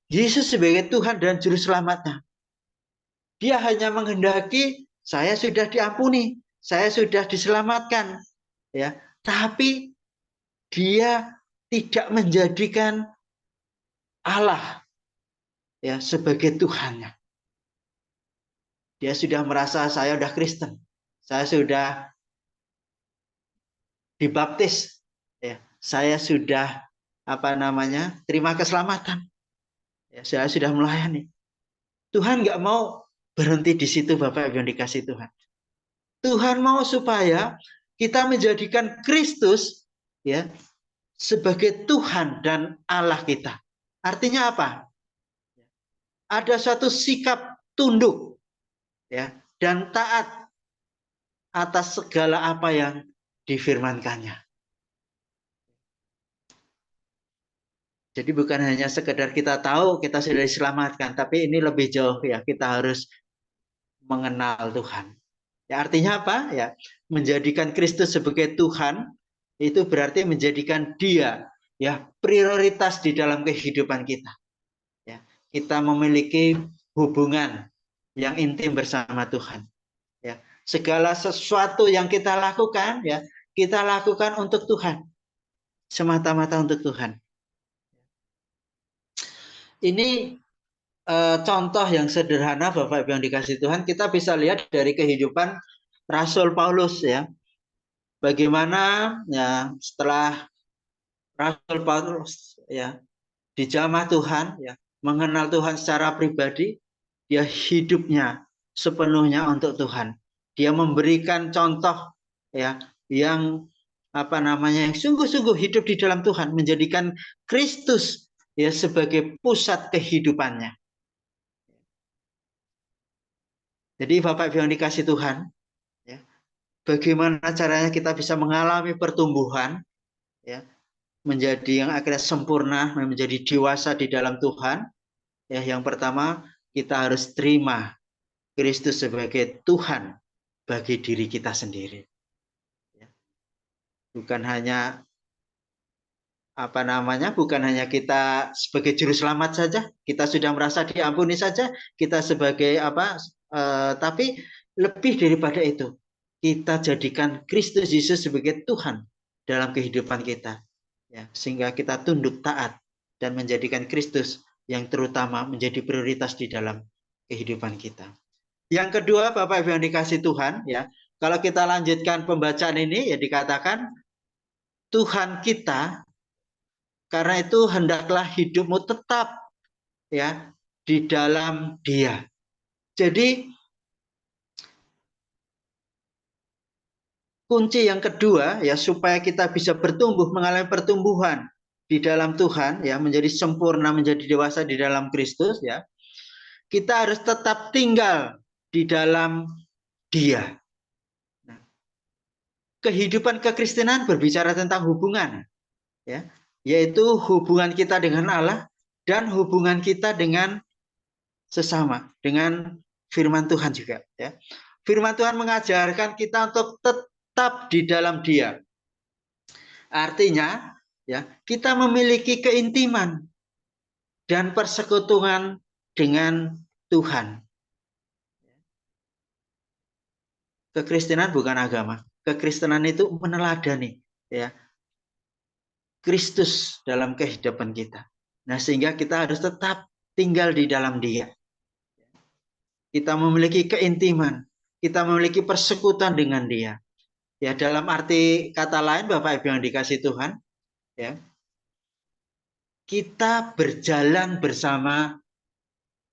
Yesus sebagai Tuhan dan Juru Selamatnya. Dia hanya menghendaki saya sudah diampuni, saya sudah diselamatkan, ya. Tapi dia tidak menjadikan Allah ya sebagai Tuhannya. Dia sudah merasa saya sudah Kristen, saya sudah dibaptis, ya, saya sudah terima keselamatan, ya, saya sudah melayani. Tuhan nggak mau berhenti di situ, Bapak Ibu yang dikasihi Tuhan. Tuhan mau supaya kita menjadikan Kristus ya sebagai Tuhan dan Allah kita. Artinya apa? Ada suatu sikap tunduk ya dan taat atas segala apa yang difirmankannya. Jadi bukan hanya sekedar kita tahu kita sudah diselamatkan, tapi ini lebih jauh ya, kita harus mengenal Tuhan. Ya, artinya apa? Ya, menjadikan Kristus sebagai Tuhan itu berarti menjadikan Dia ya prioritas di dalam kehidupan kita. Ya, kita memiliki hubungan yang intim bersama Tuhan. Ya, segala sesuatu yang kita lakukan ya, kita lakukan untuk Tuhan. Semata-mata untuk Tuhan. Ini contoh yang sederhana Bapak Ibu yang dikasihi Tuhan, kita bisa lihat dari kehidupan Rasul Paulus ya. Bagaimana ya setelah Rasul Paulus ya dijamah Tuhan ya, mengenal Tuhan secara pribadi, dia hidupnya sepenuhnya untuk Tuhan. Dia memberikan contoh ya yang yang sungguh-sungguh hidup di dalam Tuhan, menjadikan Kristus ya sebagai pusat kehidupannya. Jadi Bapak Ibu yang dikasih Tuhan, ya, bagaimana caranya kita bisa mengalami pertumbuhan, ya, menjadi yang akhirnya sempurna, menjadi dewasa di dalam Tuhan. Ya, yang pertama kita harus terima Kristus sebagai Tuhan bagi diri kita sendiri. Ya. Bukan hanya bukan hanya kita sebagai juru selamat saja, kita sudah merasa diampuni saja, kita sebagai tapi lebih daripada itu, kita jadikan Kristus Yesus sebagai Tuhan dalam kehidupan kita, ya, sehingga kita tunduk taat dan menjadikan Kristus yang terutama menjadi prioritas di dalam kehidupan kita. Yang kedua, Bapak Ibu yang dikasih Tuhan, ya, kalau kita lanjutkan pembacaan ini, ya dikatakan Tuhan kita. Karena itu hendaklah hidupmu tetap ya di dalam Dia. Jadi kunci yang kedua ya supaya kita bisa bertumbuh, mengalami pertumbuhan di dalam Tuhan ya, menjadi sempurna, menjadi dewasa di dalam Kristus ya. Kita harus tetap tinggal di dalam Dia. Nah, kehidupan kekristenan berbicara tentang hubungan ya, yaitu hubungan kita dengan Allah dan hubungan kita dengan sesama, dengan firman Tuhan juga ya. Firman Tuhan mengajarkan kita untuk tetap di dalam Dia. Artinya ya, kita memiliki keintiman dan persekutuan dengan Tuhan. Kekristenan bukan agama. Kekristenan itu meneladani ya Kristus dalam kehidupan kita. Nah, sehingga kita harus tetap tinggal di dalam Dia. Kita memiliki keintiman, kita memiliki persekutuan dengan Dia. Ya, dalam arti kata lain, Bapak Ibu yang dikasih Tuhan, ya, kita berjalan bersama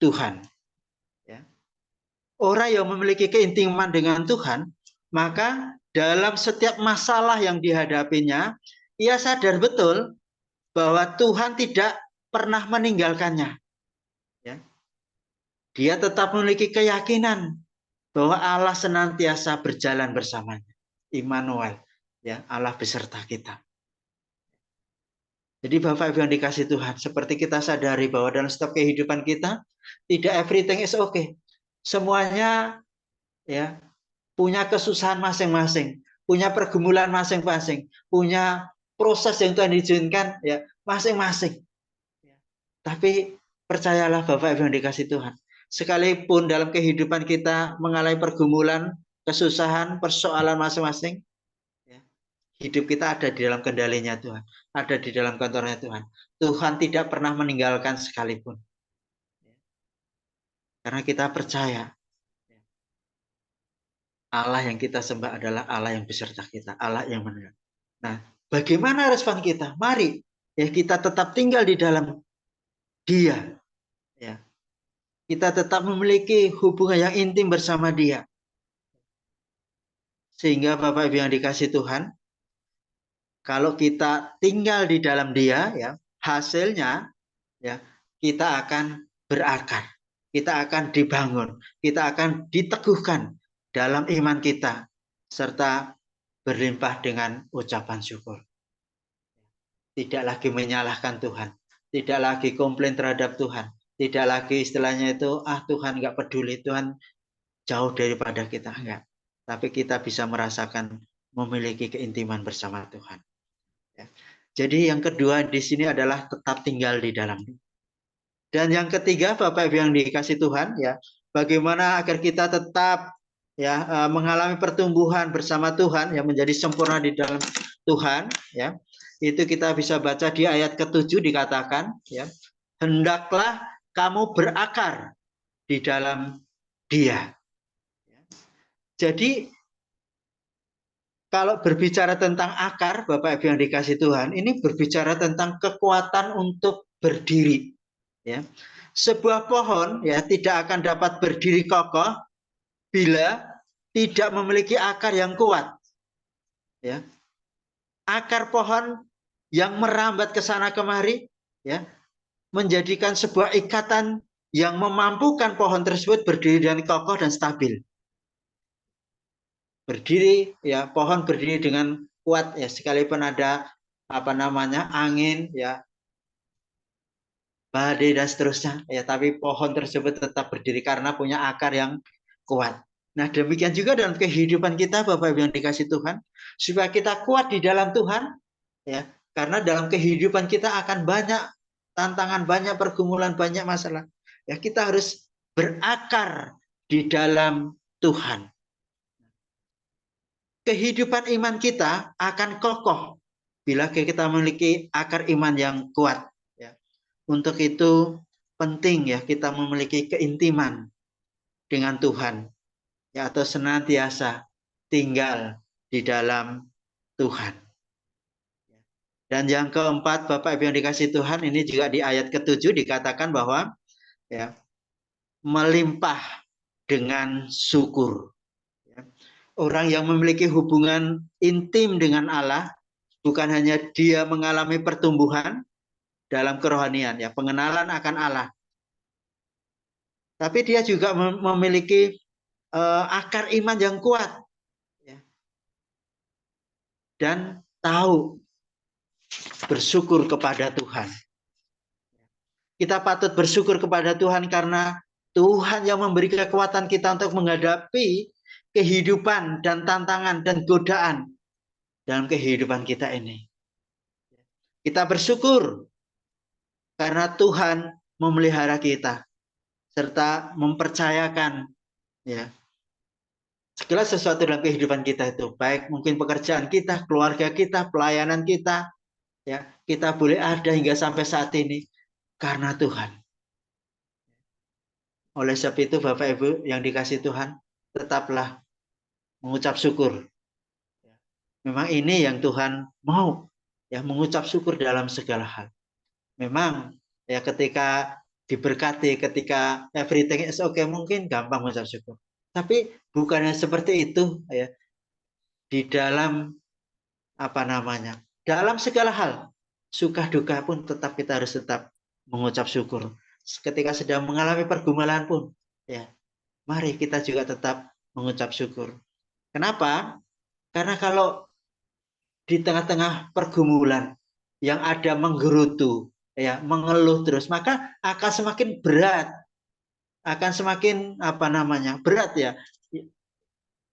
Tuhan. Ya. Orang yang memiliki keintiman dengan Tuhan, maka dalam setiap masalah yang dihadapinya, ia sadar betul bahwa Tuhan tidak pernah meninggalkannya. Ya. Dia tetap memiliki keyakinan bahwa Allah senantiasa berjalan bersamanya. Immanuel, ya, Allah beserta kita. Jadi Bapak Ibu yang dikasih Tuhan, seperti kita sadari bahwa dalam setiap kehidupan kita, tidak everything is okay. Semuanya ya punya kesusahan masing-masing, punya pergumulan masing-masing, punya proses yang Tuhan izinkan ya masing-masing. Tapi percayalah Bapak Ibu yang dikasih Tuhan, sekalipun dalam kehidupan kita mengalami pergumulan, kesusahan, persoalan masing-masing, ya, hidup kita ada di dalam kendalinya Tuhan, ada di dalam kantornya Tuhan. Tuhan tidak pernah meninggalkan sekalipun. Karena kita percaya Allah yang kita sembah adalah Allah yang beserta kita, Allah yang menang. Nah, bagaimana respon kita? Mari ya kita tetap tinggal di dalam Dia. Ya. Kita tetap memiliki hubungan yang intim bersama Dia. Sehingga Bapak Ibu yang dikasih Tuhan, kalau kita tinggal di dalam Dia, ya, hasilnya ya kita akan berakar, kita akan dibangun, kita akan diteguhkan dalam iman kita, serta berlimpah dengan ucapan syukur. Tidak lagi menyalahkan Tuhan, tidak lagi komplain terhadap Tuhan, tidak lagi istilahnya itu, Tuhan nggak peduli, Tuhan jauh daripada kita, enggak. Tapi kita bisa merasakan memiliki keintiman bersama Tuhan. Ya. Jadi yang kedua di sini adalah tetap tinggal di dalam. Dan yang ketiga, Bapak Ibu yang dikasih Tuhan, ya, bagaimana agar kita tetap ya mengalami pertumbuhan bersama Tuhan, yang menjadi sempurna di dalam Tuhan, ya. Itu kita bisa baca di ayat ke-7 dikatakan, ya, hendaklah kamu berakar di dalam Dia. Jadi kalau berbicara tentang akar, Bapak Ibu yang dikasih Tuhan, ini berbicara tentang kekuatan untuk berdiri. Ya. Sebuah pohon ya tidak akan dapat berdiri kokoh bila tidak memiliki akar yang kuat. Ya. Akar pohon yang merambat ke sana kemari, ya, menjadikan sebuah ikatan yang memampukan pohon tersebut berdiri dan kokoh dan stabil. Berdiri, ya, pohon berdiri dengan kuat, ya, sekalipun ada angin, ya, badai dan seterusnya, ya, tapi pohon tersebut tetap berdiri karena punya akar yang kuat. Nah, demikian juga dalam kehidupan kita, Bapak Ibu yang dikasih Tuhan, supaya kita kuat di dalam Tuhan, ya, karena dalam kehidupan kita akan banyak tantangan, banyak pergumulan, banyak masalah. Ya, kita harus berakar di dalam Tuhan. Kehidupan iman kita akan kokoh bila kita memiliki akar iman yang kuat. Ya. Untuk itu penting ya kita memiliki keintiman dengan Tuhan, ya, atau senantiasa tinggal di dalam Tuhan. Dan yang keempat, Bapak Ibu yang dikasih Tuhan, ini juga di ayat ke-7 dikatakan bahwa ya, melimpah dengan syukur. Orang yang memiliki hubungan intim dengan Allah, bukan hanya dia mengalami pertumbuhan dalam kerohanian, ya, pengenalan akan Allah, tapi dia juga memiliki akar iman yang kuat, ya, dan tahu bersyukur kepada Tuhan. Kita patut bersyukur kepada Tuhan karena Tuhan yang memberi kekuatan kita untuk menghadapi kehidupan dan tantangan dan godaan dalam kehidupan kita ini. Kita bersyukur karena Tuhan memelihara kita serta mempercayakan ya segala sesuatu dalam kehidupan kita itu, baik mungkin pekerjaan kita, keluarga kita, pelayanan kita, ya, kita boleh ada hingga sampai saat ini karena Tuhan. Oleh sebab itu Bapak Ibu yang dikasih Tuhan, tetaplah mengucap syukur. Memang ini yang Tuhan mau, ya, mengucap syukur dalam segala hal. Memang ya ketika diberkati, ketika everything is okay, mungkin gampang mengucap syukur. Tapi bukannya seperti itu ya. Di dalam dalam segala hal, suka duka pun tetap kita harus tetap mengucap syukur. Ketika sedang mengalami pergumulan pun, ya, mari kita juga tetap mengucap syukur. Kenapa? Karena kalau di tengah-tengah pergumulan yang ada menggerutu, ya, mengeluh terus, maka akan semakin berat, akan semakin berat ya,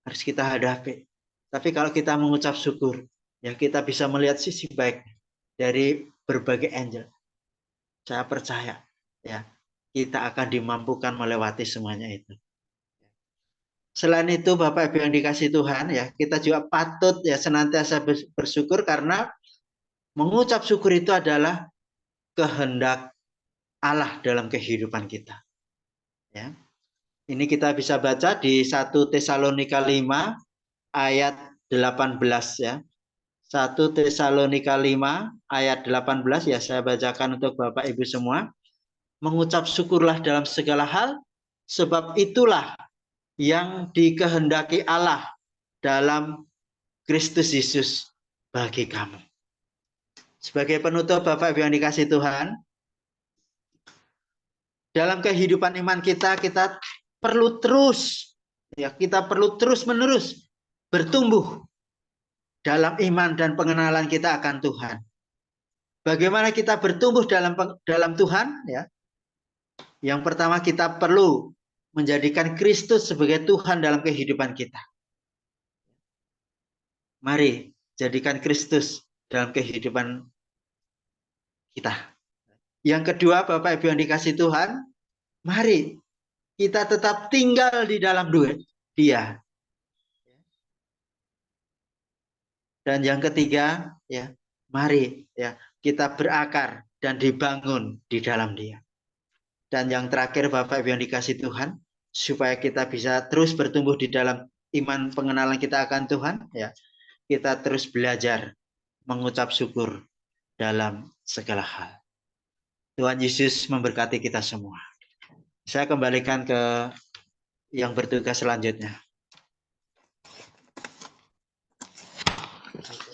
harus kita hadapi. Tapi kalau kita mengucap syukur, ya, kita bisa melihat sisi baik dari berbagai angel. Saya percaya, ya, kita akan dimampukan melewati semuanya itu. Selain itu Bapak Ibu yang dikasih Tuhan, ya, kita juga patut ya senantiasa bersyukur karena mengucap syukur itu adalah kehendak Allah dalam kehidupan kita. Ya. Ini kita bisa baca di 1 Tesalonika 5 ayat 18 ya. 1 Tesalonika 5 ayat 18 ya, saya bacakan untuk Bapak Ibu semua. Mengucap syukurlah dalam segala hal, sebab itulah yang dikehendaki Allah dalam Kristus Yesus bagi kamu. Sebagai penutup, Bapak Ibu yang dikasihi Tuhan, dalam kehidupan iman kita perlu terus, kita perlu terus-menerus bertumbuh dalam iman dan pengenalan kita akan Tuhan. Bagaimana kita bertumbuh dalam Tuhan? Ya, yang pertama kita perlu menjadikan Kristus sebagai Tuhan dalam kehidupan kita. Mari jadikan Kristus dalam kehidupan kita. Yang kedua, Bapak Ibu yang dikasihi Tuhan, mari kita tetap tinggal di dalam Dia. Dan yang ketiga, ya, mari ya kita berakar dan dibangun di dalam Dia. Dan yang terakhir, Bapak Ibu yang dikasihi Tuhan, supaya kita bisa terus bertumbuh di dalam iman pengenalan kita akan Tuhan, ya, kita terus belajar mengucap syukur dalam segala hal. Tuhan Yesus memberkati kita semua. Saya kembalikan ke yang bertugas selanjutnya.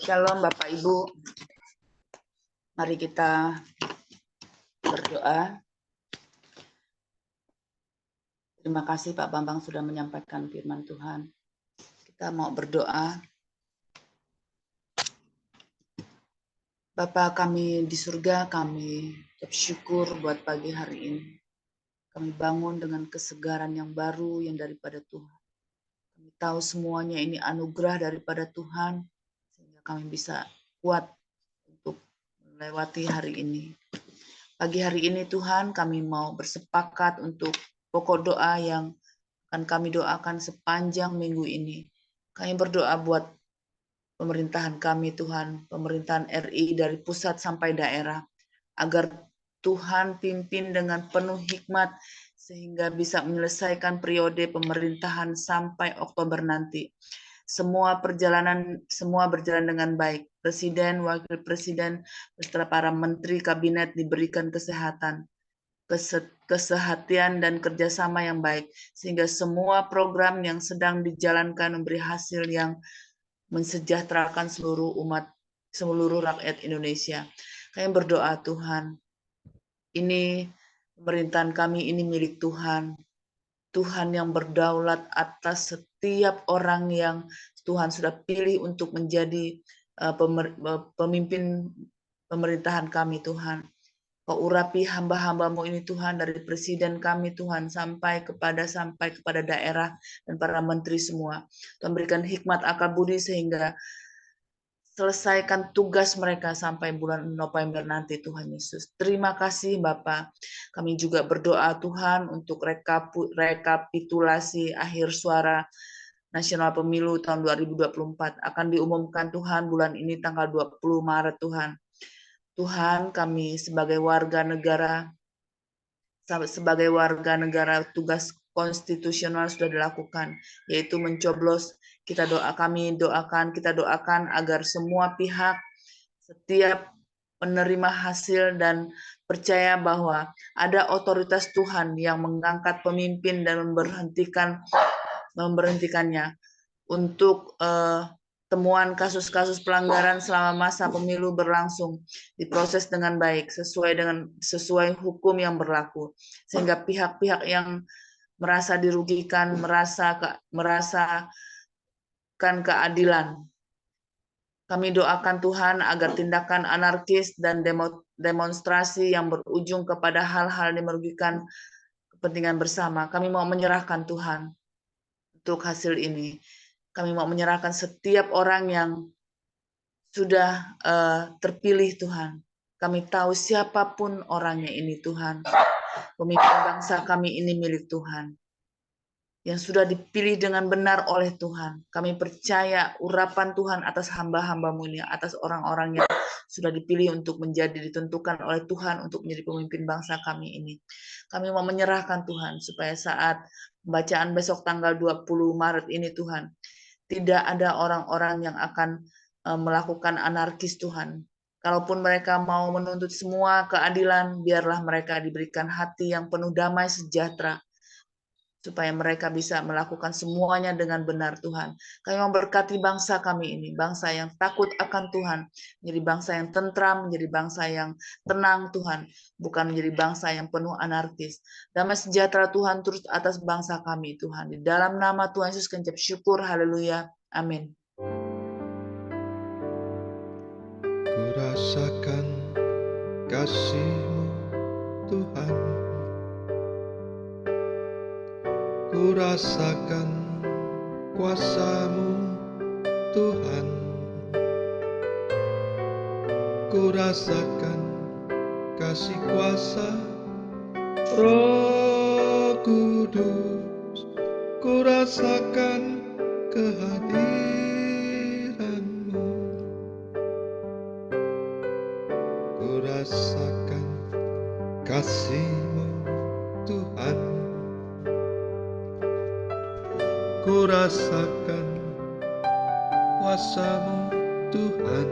Shalom Bapak Ibu. Mari kita berdoa. Terima kasih Pak Bambang sudah menyampaikan firman Tuhan. Kita mau berdoa. Bapa kami di surga, kami bersyukur buat pagi hari ini. Kami bangun dengan kesegaran yang baru yang daripada Tuhan. Kami tahu semuanya ini anugerah daripada Tuhan, sehingga kami bisa kuat untuk melewati hari ini. Pagi hari ini Tuhan, kami mau bersepakat untuk pokok doa yang akan kami doakan sepanjang minggu ini. Kami berdoa buat pemerintahan kami Tuhan, pemerintahan RI dari pusat sampai daerah, agar Tuhan pimpin dengan penuh hikmat sehingga bisa menyelesaikan periode pemerintahan sampai Oktober nanti. Semua berjalan dengan baik. Presiden, wakil presiden, beserta para menteri kabinet diberikan kesehatan, kesehatan dan kerjasama yang baik, sehingga semua program yang sedang dijalankan memberi hasil yang mensejahterakan seluruh umat, seluruh rakyat Indonesia. Kami berdoa Tuhan, ini pemerintahan kami ini milik Tuhan. Tuhan yang berdaulat atas setiap orang yang Tuhan sudah pilih untuk menjadi pemimpin pemerintahan kami Tuhan. Kau urapi hamba-hambamu ini Tuhan, dari presiden kami Tuhan sampai kepada daerah dan para menteri semua. Tuhan berikan hikmat akal budi sehingga selesaikan tugas mereka sampai bulan November nanti Tuhan Yesus. Terima kasih Bapa. Kami juga berdoa Tuhan untuk rekapitulasi akhir suara nasional pemilu tahun 2024 akan diumumkan Tuhan bulan ini tanggal 20 Maret Tuhan. Tuhan, kami sebagai warga negara tugas konstitusional sudah dilakukan, yaitu mencoblos. Kita doakan agar semua pihak, setiap penerima hasil dan percaya bahwa ada otoritas Tuhan yang mengangkat pemimpin dan memberhentikannya untuk temuan kasus-kasus pelanggaran selama masa pemilu berlangsung diproses dengan baik sesuai hukum yang berlaku, sehingga pihak-pihak yang merasa dirugikan merasakan keadilan. Kami doakan Tuhan agar tindakan anarkis dan demonstrasi yang berujung kepada hal-hal yang merugikan kepentingan bersama, kami mau menyerahkan Tuhan untuk hasil ini. Kami mau menyerahkan setiap orang yang sudah terpilih Tuhan. Kami tahu siapapun orangnya ini Tuhan. Pemimpin bangsa kami ini milik Tuhan. Yang sudah dipilih dengan benar oleh Tuhan. Kami percaya urapan Tuhan atas hamba-hambamu ini, atas orang-orang yang sudah dipilih untuk ditentukan oleh Tuhan untuk menjadi pemimpin bangsa kami ini. Kami mau menyerahkan Tuhan supaya saat pembacaan besok tanggal 20 Maret ini Tuhan, tidak ada orang-orang yang akan melakukan anarkis Tuhan. Kalaupun mereka mau menuntut semua keadilan, biarlah mereka diberikan hati yang penuh damai sejahtera, supaya mereka bisa melakukan semuanya dengan benar Tuhan. Kami memberkati bangsa kami ini, bangsa yang takut akan Tuhan, menjadi bangsa yang tentram, menjadi bangsa yang tenang Tuhan, bukan menjadi bangsa yang penuh anarkis. Damai sejahtera Tuhan terus atas bangsa kami Tuhan. Di dalam nama Tuhan Yesus kami ucap syukur, haleluya, amin. Ku rasakan kasih-Mu Tuhan, ku rasakan kuasa-Mu Tuhan, ku rasakan kasih kuasa Roh Kudus, ku rasakan kehadiran-Mu, ku rasakan kasih-Mu Tuhan, ku rasakan kuasa-Mu Tuhan,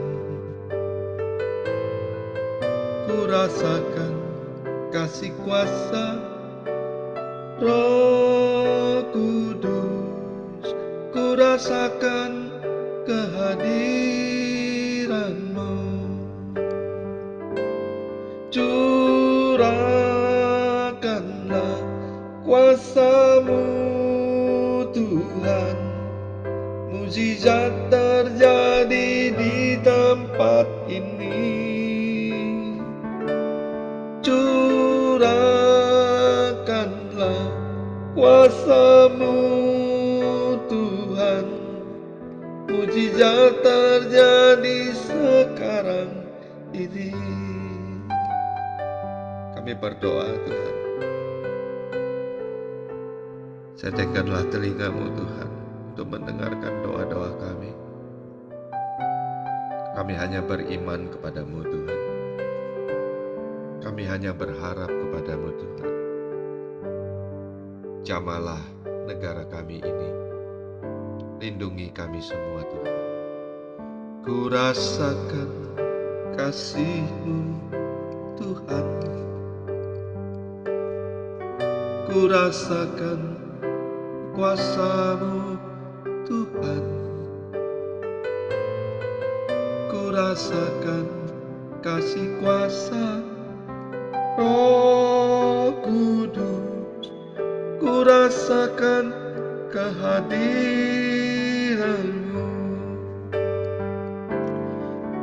ku rasakan kasih kuasa Roh Kudus, ku rasakan kehadiran-Mu. Curahkanlah kuasa-Mu Tuhan, mujizat terjadi di tempat ini. Curahkanlah kuasa-Mu Tuhan, mujizat terjadi sekarang ini. Kami berdoa Tuhan, sediakanlah telinga-Mu Tuhan untuk mendengarkan doa-doa kami. Kami hanya beriman kepada-Mu Tuhan, kami hanya berharap kepada-Mu Tuhan. Jamalah negara kami ini, lindungi kami semua Tuhan. Ku rasakan kasih-Mu Tuhan, ku rasakan kuasa-Mu Tuhan, ku rasakan kasih kuasa Roh Kudus, ku rasakan kehadiran-Mu.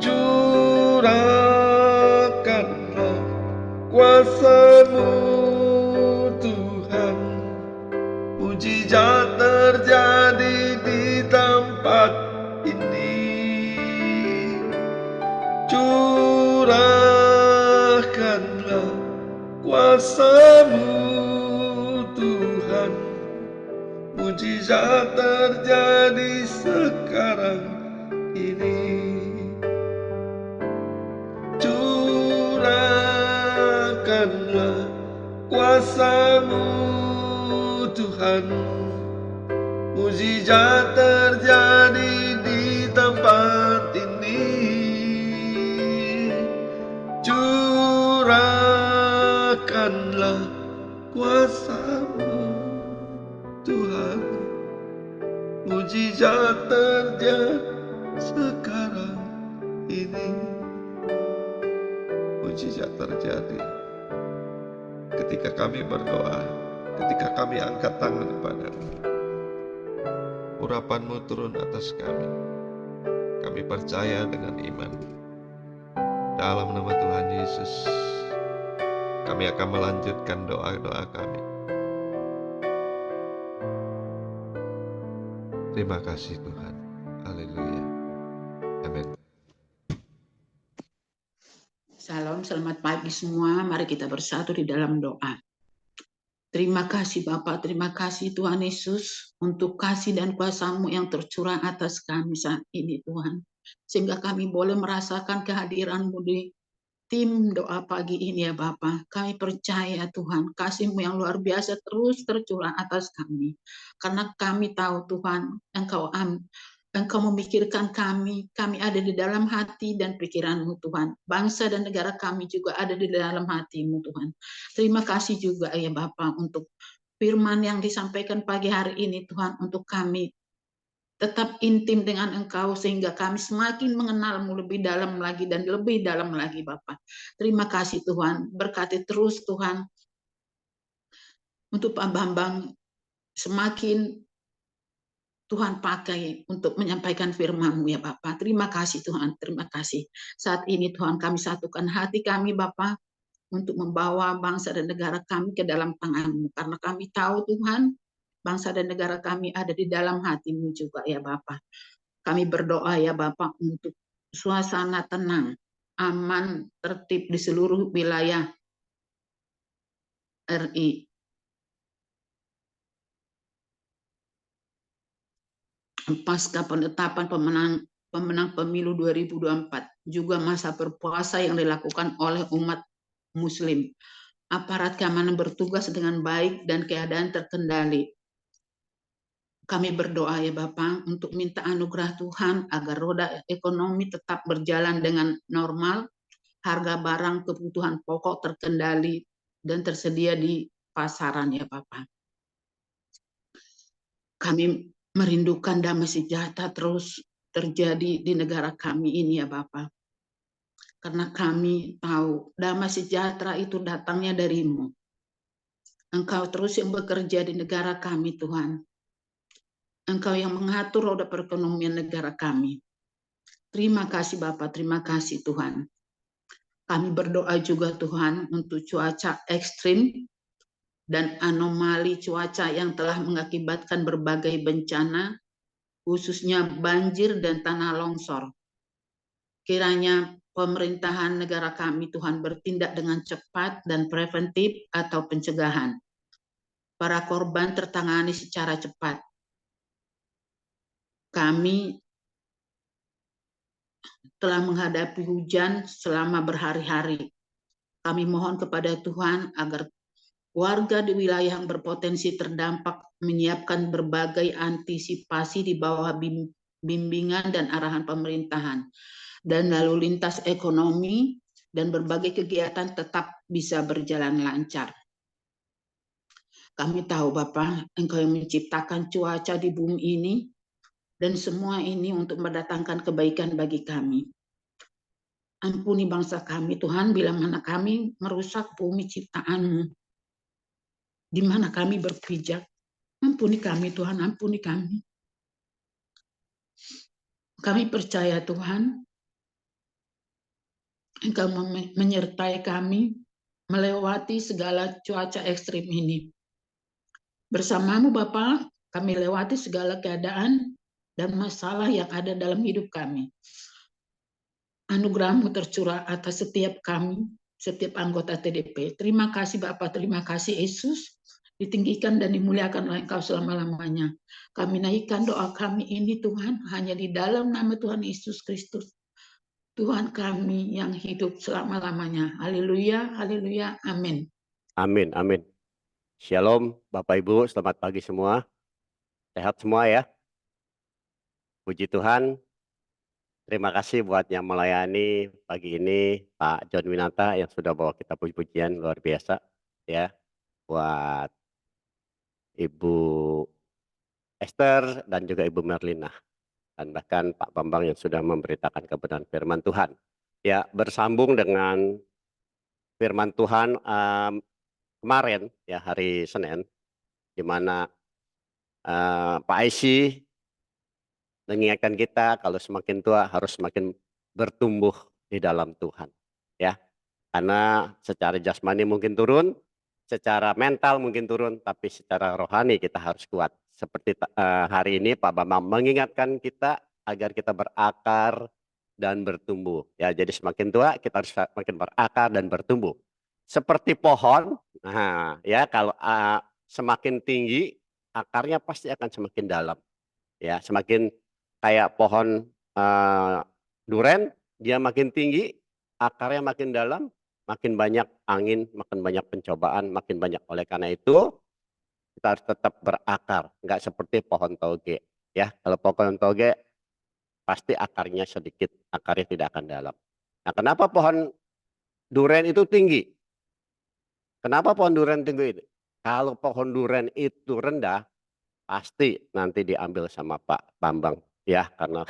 Curahkanlah kuasa-Mu Tuhan, mujizat terjadi di tempat ini. Curahkanlah kuasa-Mu Tuhan, mujizat terjadi sekarang ini. Curahkanlah kuasa-Mu Tuhan, mujizat terjadi di tempat ini. Curahkanlah kuasa-Mu Tuhan, mujizat terjadi sekarang ini. Mujizat terjadi ketika kami berdoa, ketika kami angkat tangan kepada-Mu. Urapan-Mu turun atas kami. Kami percaya dengan iman. Dalam nama Tuhan Yesus, kami akan melanjutkan doa-doa kami. Terima kasih Tuhan. Haleluya. Amin. Salam, selamat pagi semua. Mari kita bersatu di dalam doa. Terima kasih Bapa, terima kasih Tuhan Yesus untuk kasih dan kuasa-Mu yang tercurah atas kami saat ini Tuhan. Sehingga kami boleh merasakan kehadiran-Mu di tim doa pagi ini ya Bapa. Kami percaya Tuhan, kasih-Mu yang luar biasa terus tercurah atas kami. Karena kami tahu Tuhan, Engkau memikirkan kami ada di dalam hati dan pikiran-Mu Tuhan. Bangsa dan negara kami juga ada di dalam hati-Mu Tuhan. Terima kasih juga ya Bapa untuk firman yang disampaikan pagi hari ini Tuhan, untuk kami tetap intim dengan Engkau sehingga kami semakin mengenal-Mu lebih dalam lagi dan lebih dalam lagi Bapa. Terima kasih Tuhan, berkati terus Tuhan untuk Pak Bambang, semakin Tuhan pakai untuk menyampaikan firman-Mu ya Bapa. Terima kasih Tuhan, terima kasih. Saat ini Tuhan kami satukan hati kami Bapa untuk membawa bangsa dan negara kami ke dalam tangan-Mu. Karena kami tahu Tuhan, bangsa dan negara kami ada di dalam hati-Mu juga ya Bapa. Kami berdoa ya Bapa untuk suasana tenang, aman, tertib di seluruh wilayah RI. Pasca penetapan pemenang pemilu 2024, juga masa berpuasa yang dilakukan oleh umat Muslim. Aparat keamanan bertugas dengan baik dan keadaan terkendali. Kami berdoa ya Bapak untuk minta anugerah Tuhan agar roda ekonomi tetap berjalan dengan normal, harga barang kebutuhan pokok terkendali dan tersedia di pasaran ya Bapak. Kami merindukan damai sejahtera terus terjadi di negara kami ini ya Bapak. Karena kami tahu damai sejahtera itu datangnya dari-Mu. Engkau terus yang bekerja di negara kami Tuhan. Engkau yang mengatur roda perekonomian negara kami. Terima kasih Bapak, terima kasih Tuhan. Kami berdoa juga Tuhan untuk cuaca ekstrim dan anomali cuaca yang telah mengakibatkan berbagai bencana, khususnya banjir dan tanah longsor. Kiranya pemerintahan negara kami Tuhan bertindak dengan cepat dan preventif atau pencegahan. Para korban tertangani secara cepat. Kami telah menghadapi hujan selama berhari-hari. Kami mohon kepada Tuhan agar warga di wilayah yang berpotensi terdampak menyiapkan berbagai antisipasi di bawah bimbingan dan arahan pemerintahan. Dan lalu lintas ekonomi dan berbagai kegiatan tetap bisa berjalan lancar. Kami tahu Bapak, Engkau yang menciptakan cuaca di bumi ini, dan semua ini untuk mendatangkan kebaikan bagi kami. Ampuni bangsa kami Tuhan, bila mana kami merusak bumi ciptaan-Mu, di mana kami berpijak. Ampuni kami Tuhan, ampuni kami. Kami percaya Tuhan, Engkau menyertai kami melewati segala cuaca ekstrim ini. Bersama-Mu Bapa, kami lewati segala keadaan dan masalah yang ada dalam hidup kami. Anugerah-Mu tercurah atas setiap kami, setiap anggota TDP. Terima kasih Bapak, terima kasih Yesus. Ditinggikan dan dimuliakan oleh Engkau selama-lamanya. Kami naikkan doa kami ini Tuhan, hanya di dalam nama Tuhan Yesus Kristus. Tuhan kami yang hidup selama-lamanya. Haleluya, haleluya, amin. Amin, amin. Shalom Bapak Ibu, selamat pagi semua. Sehat semua ya. Puji Tuhan. Terima kasih buat yang melayani pagi ini Pak John Winata yang sudah bawa kita puji-pujian luar biasa ya. Buat Ibu Esther dan juga Ibu Merlina. Dan bahkan Pak Bambang yang sudah memberitakan kebenaran firman Tuhan. Ya, bersambung dengan firman Tuhan kemarin ya hari Senin, di mana Pak Aisy mengingatkan kita kalau semakin tua harus semakin bertumbuh di dalam Tuhan ya, karena secara jasmani mungkin turun, secara mental mungkin turun, tapi secara rohani kita harus kuat. Seperti hari ini Pak Bambang mengingatkan kita agar kita berakar dan bertumbuh ya. Jadi semakin tua kita harus semakin berakar dan bertumbuh. Seperti pohon, nah ya, kalau semakin tinggi akarnya pasti akan semakin dalam. Ya, semakin kayak pohon duren, dia makin tinggi, akarnya makin dalam, makin banyak angin, makin banyak pencobaan, makin banyak. Oleh karena itu kita harus tetap berakar, nggak seperti pohon toge. Ya, kalau pohon toge pasti akarnya sedikit, akarnya tidak akan dalam. Nah, kenapa pohon duren itu tinggi? Kenapa pohon duren tinggi itu? Kalau pohon duren itu rendah, pasti nanti diambil sama Pak Bambang ya, karena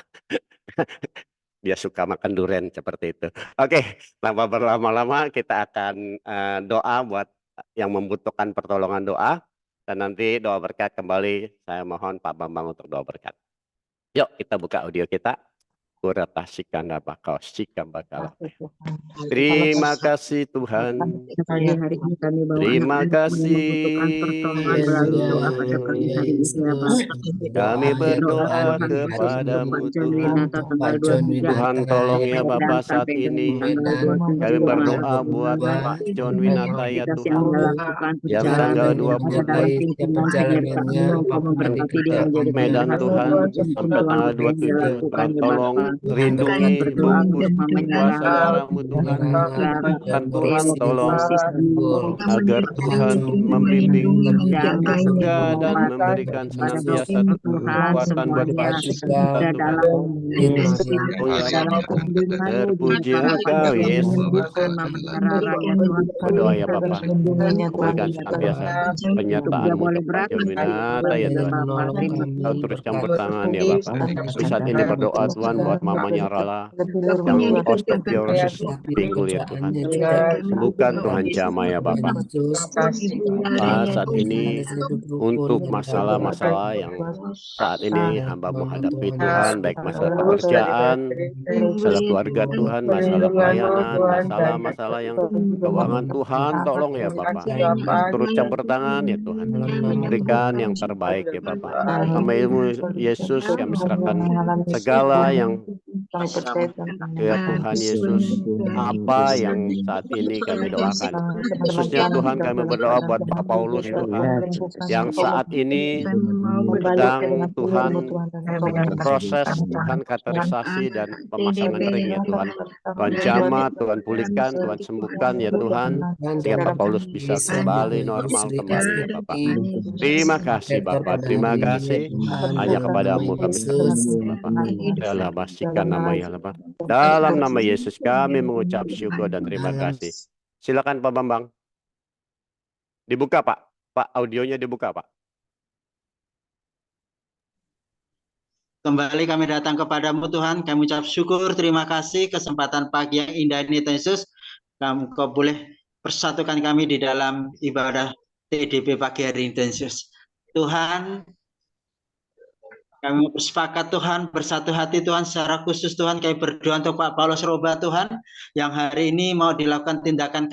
dia suka makan duren seperti itu. Oke, tanpa berlama-lama kita akan doa buat yang membutuhkan pertolongan doa, dan nanti doa berkat kembali saya mohon Pak Bambang untuk doa berkat. Yuk kita buka audio kita. Terima kasih Tuhan. Pagi hari ini kami bawa Terima anak-anak yang kasih. membutuhkan pertolongan melalui doa pada pagi hari ini ya Bapak. Kami berdoa Tuhan Yesus untuk kepadamu Pak John Tuhan. Winata tanggal 23 Tuhan tolong ya Medan Bapak saat sampai ini. dengan tanggal 27 Kami berdoa Maret. buat Pak John Winata ya Aktivitas yang Tuhan. dia lakukan Yang berjalan tanggal ada dalam 23 pimpinan penyertaan Engkau memberkati dia menjadi Medan berhasil Tuhan apapun sampai Tuhan tanggal apa yang dia 27 lakukan Tuhan ya tolong Bapak. lindungi, Kami berdoa bungkus untuk di mamanya kuasa Rara, darah-Mu Tuhan. Dan Tuhan tolong agar Tuhan membimbing dan memberikan senantiasa kekuatan buat Pak kita Tuhan. Oh ya Bapak, terpuji Engkau Yesus. Berdoa ya Bapak, berikan senantiasa penyertaan-Mu untuk Pak John Winata ya Tuhan. Kau terus campur tangan ya Bapak. Di saat ini berdoa Tuhan buat mamanya Rala yang osteoporosis pinggul ya Tuhan. Sembuhkan Tuhan jamah ya Bapak. Bapak saat ini untuk masalah-masalah yang saat ini hamba-Mu hadapi Tuhan, baik masalah pekerjaan, masalah keluarga Tuhan, masalah pelayanan, masalah-masalah yang keuangan Tuhan, tolong ya Bapak. Turut campur tangan ya Tuhan. Berikan yang terbaik ya Bapak. Nama-Mu Yesus kami serahkan segala yang ya Tuhan Yesus, apa yang saat ini kami doakan. Khususnya Tuhan kami berdoa buat Pak Paulus Tuhan, yang saat ini sedang Tuhan proses Tuhan kateterisasi dan pemasangan ring ya Tuhan. Tuhan jamah, Tuhan pulihkan, Tuhan sembuhkan ya Tuhan, sehingga Pak Paulus bisa kembali normal kembali ya Bapak. Terima kasih Bapak, terima kasih. Hanya kepadamu kami serahkan Bapak. Dalam basikan nama ya Bapak. Dalam nama Yesus kami mengucap syukur dan terima kasih. Silakan Pak Bambang. Dibuka Pak. Pak, audionya dibuka Pak. Kembali kami datang kepadamu Tuhan, kami ucap syukur, terima kasih kesempatan pagi yang indah ini Tuhan Yesus. Kau boleh persatukan kami di dalam ibadah TDP pagi hari ini Tuhan Yesus. Tuhan, kami bersepakat Tuhan, bersatu hati Tuhan, secara khusus Tuhan kami berdoa untuk Pak Paulus Roba Tuhan, yang hari ini mau dilakukan tindakan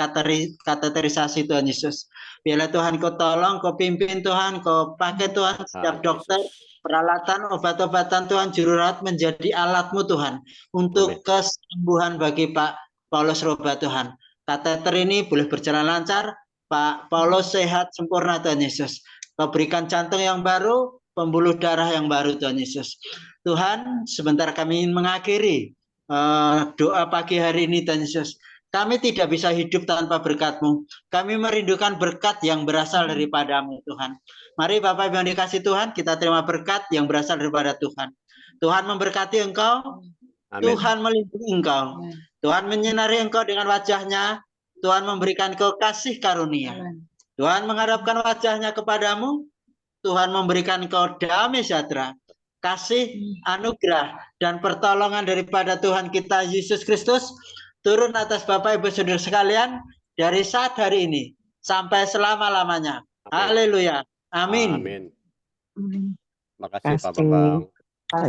kateterisasi Tuhan Yesus. Biarlah Tuhan Kau tolong, Kau pimpin Tuhan, Kau pakai Tuhan setiap dokter, peralatan, obat-obatan Tuhan, jururawat menjadi alat-Mu Tuhan, untuk kesembuhan bagi Pak Paulus Roba Tuhan. Kateter ini boleh berjalan lancar, Pak Paulus sehat sempurna Tuhan Yesus. Kau berikan jantung yang baru, pembuluh darah yang baru Tuhan Yesus. Tuhan, sebentar kami ingin mengakhiri doa pagi hari ini Tuhan Yesus. Kami tidak bisa hidup tanpa berkat-Mu. Kami merindukan berkat yang berasal daripada-Mu Tuhan. Mari Bapak Ibu yang dikasih Tuhan, kita terima berkat yang berasal daripada Tuhan. Tuhan memberkati engkau, amin. Tuhan melindungi engkau, Tuhan menyinari engkau dengan wajah-Nya, Tuhan memberikan kau kasih karunia, Tuhan menghadapkan wajah-Nya kepadamu, Tuhan memberikan kau damai sejahtera, kasih, anugerah, dan pertolongan daripada Tuhan kita Yesus Kristus turun atas Bapak Ibu Saudara sekalian dari saat hari ini sampai selama-lamanya. Haleluya. Amin. Amin. Terima kasih Pak Bambang.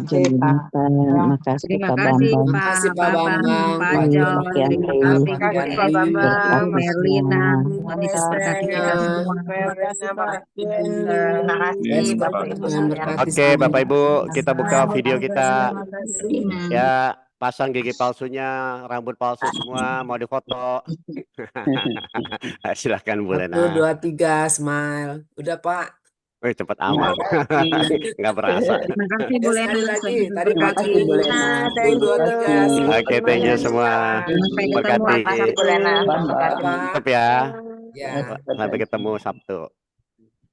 Terima kasih Pak Bambang. Terima kasih Pak Bambang. Pak John, terima kasih Pak Bambang, Merlina, Yesus berkati kita semua. Terima kasih Bapak Ibu. Oke Bapak Ibu, kita buka video kita. Ya, pasang gigi palsunya, rambut palsu semua, mau difoto. Silahkan Bu Lena. 1, 2, 3, smile. Udah Pak. Wih, cepat amat. Nggak berasa. Terima kasih Bu Lena. Lagi, tadi Terima pagi. kasih Bu Lena. 1, 2, 3. Oke, thank you semua. Sampai ketemu Berkati. Bu Lena. Tetap ya. Ya. Sampai ketemu Sabtu.